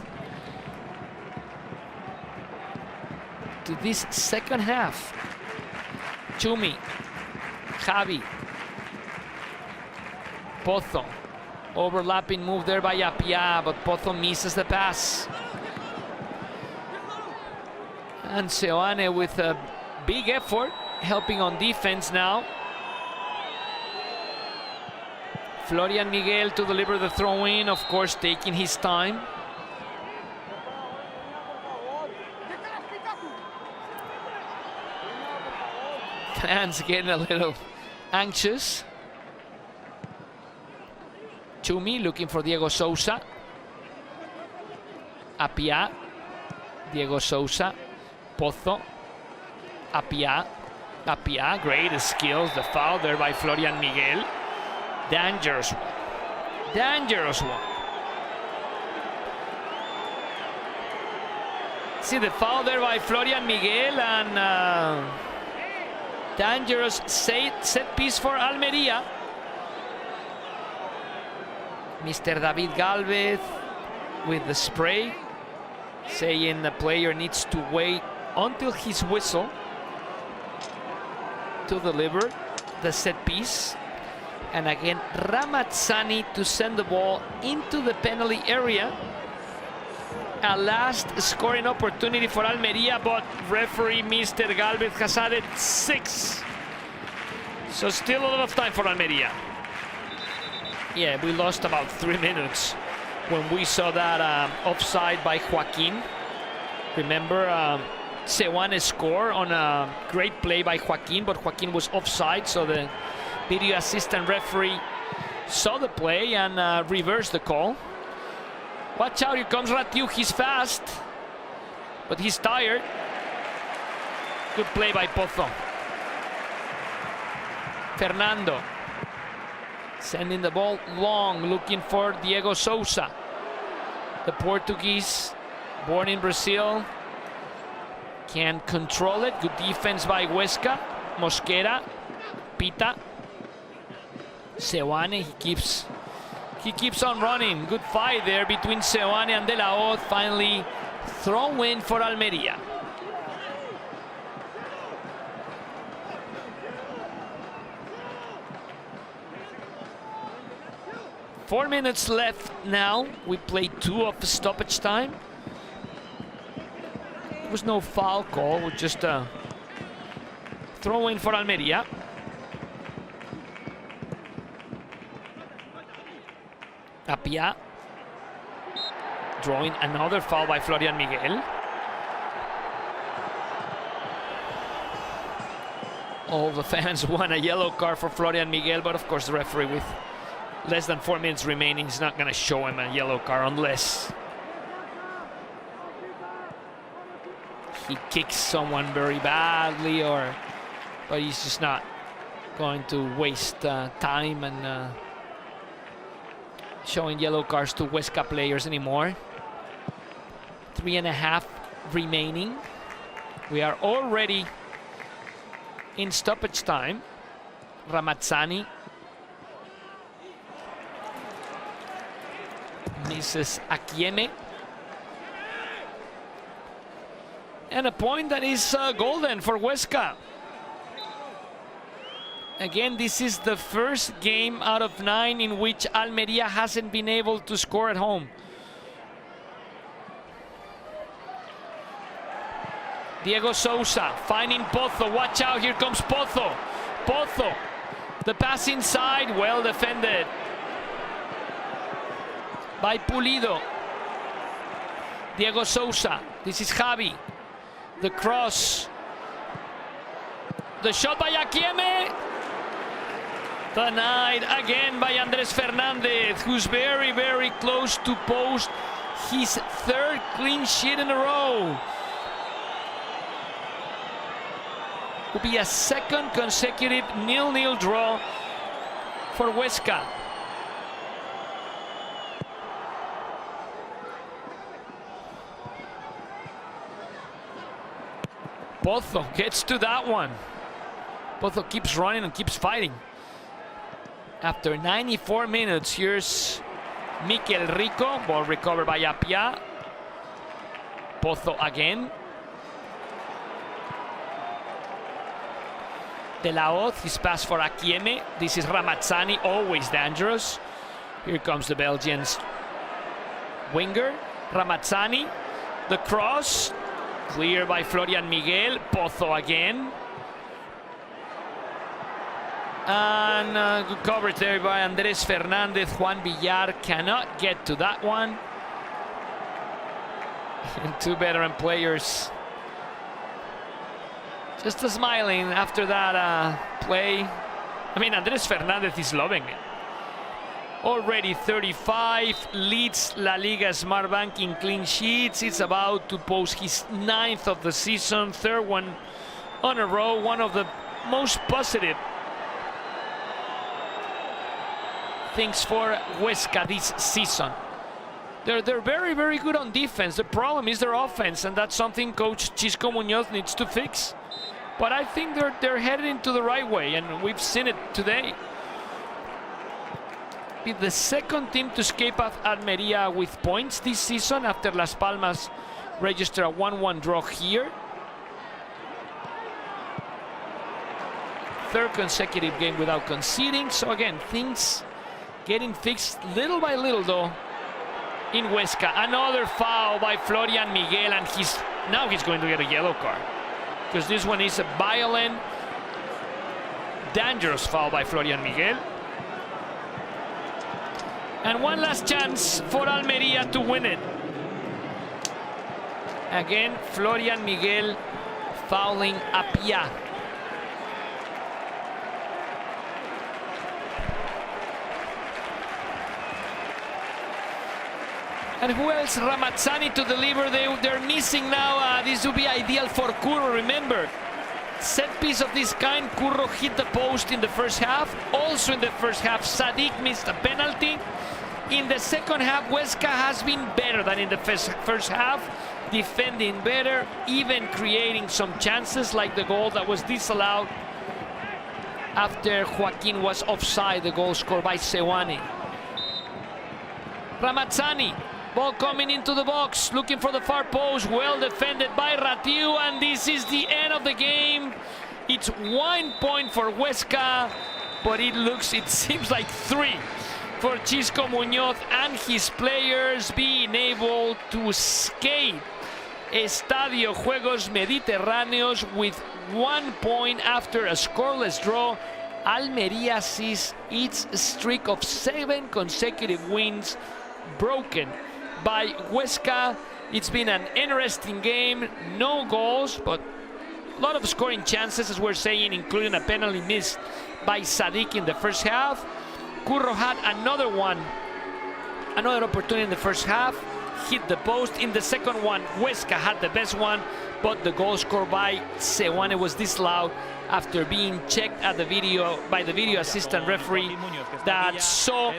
to this second half. Chumi, Javi, Pozo, overlapping move there by Apia, but Pozo misses the pass. And Seoane with a big effort, helping on defense now. Florian Miguel to deliver the throw-in, of course taking his time. Fans getting a little anxious. Chumi looking for Diego Sousa. Apia, Diego Sousa, Pozo, Apia, great skills. The foul there by Florian Miguel. Dangerous one. Dangerous one. See the foul there by Florian Miguel, and dangerous set piece for Almería. Mr. David Galvez with the spray, saying the player needs to wait until his whistle to deliver the set piece. And again, Ramazzani to send the ball into the penalty area. A last scoring opportunity for Almería, but referee Mr. Galvez has added 6. So still a lot of time for Almería. Yeah, we lost about 3 minutes when we saw that offside by Joaquin. Remember, Seoane scored on a great play by Joaquin, but Joaquin was offside, so the video assistant referee saw the play and reversed the call. Watch out, here comes Ratiu. He's fast, but he's tired. Good play by Pozo. Fernando sending the ball long, looking for Diego Sousa. The Portuguese, born in Brazil, can control it. Good defense by Huesca. Mosquera, Pita, Seoane, he keeps on running. Good fight there between Seoane and De La Hoz. Finally throw in for Almería. Four minutes left now. We played 2 of the stoppage time. There was no foul call, just a throw in for Almería. Apia drawing another foul by Florian Miguel. All the fans want a yellow card for Florian Miguel, but of course the referee, with less than 4 minutes remaining, is not going to show him a yellow card unless he kicks someone very badly, but he's just not going to waste time and showing yellow cards to Huesca players anymore. 3.5 remaining. We are already in stoppage time. Ramazzani misses Akieme. And a point that is golden for Huesca. Again, this is the first game out of 9 in which Almería hasn't been able to score at home. Diego Sousa finding Pozo. Watch out, here comes Pozo. Pozo, the pass inside, well defended by Pulido. Diego Sousa, this is Javi. The cross. The shot by Akieme. Denied again by Andres Fernandez, who's very, very close to post his 3rd clean sheet in a row. Will be a 2nd consecutive 0-0 draw for Huesca. Pozo gets to that one. Pozo keeps running and keeps fighting. After 94 minutes, here's Mikel Rico. Ball recovered by Apia. Pozo again. De La Hoz, his pass for Akieme. This is Ramazzani, always dangerous. Here comes the Belgians winger. Ramazzani, the cross. Clear by Florian Miguel. Pozo again. And good coverage there by Andres Fernandez. Juan Villar cannot get to that one. And two veteran players just smiling after that play. I mean, Andres Fernandez is loving it. Already 35, leads La Liga Smart Bank in clean sheets. It's about to post his 9th of the season, 3rd one on a row, one of the most positive things for Huesca this season. They're very, very good on defense. The problem is their offense, and that's something Coach Chisco Muñoz needs to fix. But I think they're headed into the right way, and we've seen it today. Be the second team to escape Almería with points this season after Las Palmas registered a 1-1 draw here. 3rd consecutive game without conceding. So again, things getting fixed little by little though in Huesca. Another foul by Florian Miguel, and now he's going to get a yellow card, because this one is a violent, dangerous foul by Florian Miguel. And one last chance for Almería to win it. Again, Florian Miguel fouling Apia. And who else? Ramazzani to deliver. They're missing now. This would be ideal for Curro. Remember, set piece of this kind, Curro hit the post in the first half. Also in the first half, Sadiq missed a penalty. In the second half, Huesca has been better than in the first half, defending better, even creating some chances, like the goal that was disallowed after Joaquin was offside, the goal scored by Sewane. Ramazzani, ball coming into the box, looking for the far post, well defended by Ratiu, and this is the end of the game. It's 1 point for Huesca, but it seems like 3 for Chisco Muñoz and his players, being able to escape Estadio Juegos Mediterráneos with 1 point after a scoreless draw. Almería sees its streak of 7 consecutive wins broken by Huesca. It's been an interesting game, no goals, but a lot of scoring chances, as we're saying, including a penalty missed by Sadiq in the first half. Curro had another opportunity in the first half, hit the post. In the second one, Huesca had the best one, but the goal scored by Sewane was disallowed after being checked at the video by the video assistant referee that saw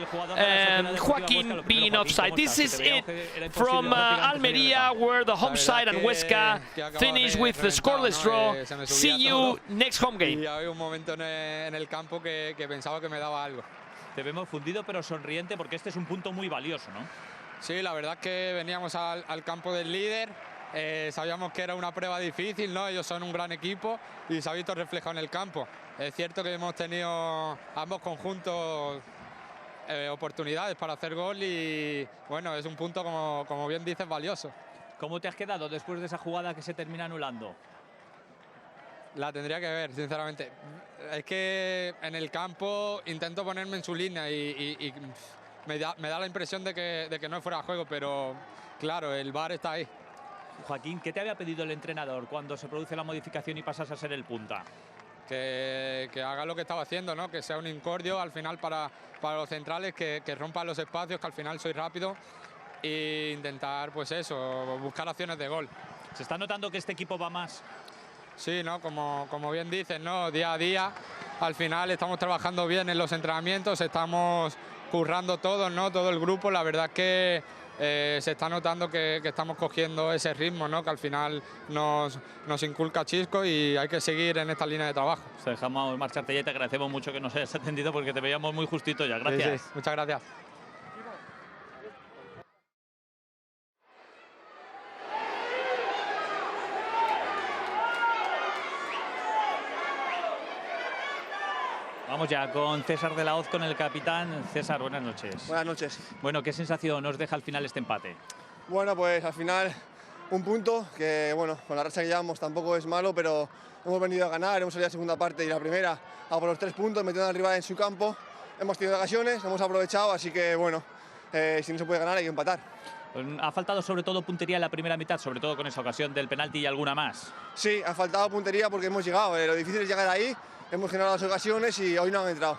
Joaquin being offside. This is it from Almería, where the home side and Huesca finish with the scoreless draw. See you next home game. Te vemos fundido pero sonriente, porque este es un punto muy valioso, ¿no? Sí, la verdad es que veníamos al campo del líder. Sabíamos que era una prueba difícil, ¿no? Ellos son un gran equipo y se ha visto reflejado en el campo. Es cierto que hemos tenido ambos conjuntos oportunidades para hacer gol y, bueno, es un punto, como bien dices, valioso. ¿Cómo te has quedado después de esa jugada que se termina anulando? La tendría que ver, sinceramente. Es que en el campo intento ponerme en su línea y me da la impresión de que no es fuera de juego, pero claro, el VAR está ahí. Joaquín, ¿qué te había pedido el entrenador cuando se produce la modificación y pasas a ser el punta? Que haga lo que estaba haciendo, ¿no? Que sea un incordio al final para los centrales, que rompan los espacios, que al final soy rápido, e intentar, pues eso, buscar acciones de gol. ¿Se está notando que este equipo va más? Sí, ¿no? Como bien dices, ¿no? Día a día, al final estamos trabajando bien en los entrenamientos, estamos currando todos, ¿no? Todo el grupo. La verdad es que se está notando que estamos cogiendo ese ritmo, ¿no? Que al final nos inculca Chisco y hay que seguir en esta línea de trabajo. Te dejamos marcharte ya y te agradecemos mucho que nos hayas atendido porque te veíamos muy justito ya. Gracias. Sí, muchas gracias. Vamos ya con César de la Hoz, con el capitán. César, buenas noches. Buenas noches. Bueno, ¿qué sensación nos deja al final este empate? Bueno, pues al final un punto que, bueno, con la racha que llevamos tampoco es malo, pero hemos venido a ganar, hemos salido a la segunda parte y la primera a por los 3 puntos, metiendo al rival en su campo. Hemos tenido ocasiones, hemos aprovechado, así que, bueno, si no se puede ganar hay que empatar. Ha faltado sobre todo puntería en la primera mitad, sobre todo con esa ocasión del penalti y alguna más. Sí, ha faltado puntería porque hemos llegado, lo difícil es llegar ahí, hemos generado las ocasiones y hoy no han entrado.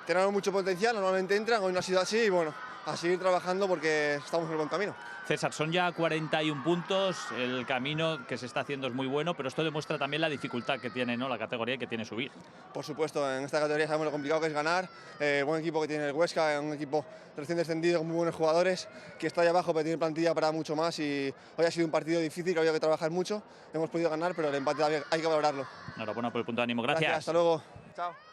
Tenemos mucho potencial, normalmente entran, hoy no ha sido así y bueno, a seguir trabajando porque estamos en el buen camino. César, son ya 41 puntos, el camino que se está haciendo es muy bueno, pero esto demuestra también la dificultad que tiene, ¿no?, la categoría y que tiene subir. Por supuesto, en esta categoría sabemos lo complicado que es ganar, buen equipo que tiene el Huesca, un equipo recién descendido con muy buenos jugadores, que está ahí abajo pero tiene plantilla para mucho más y hoy ha sido un partido difícil, que había que trabajar mucho, hemos podido ganar, pero el empate hay que valorarlo. Enhorabuena por el punto de ánimo, gracias. Hasta luego. Chao.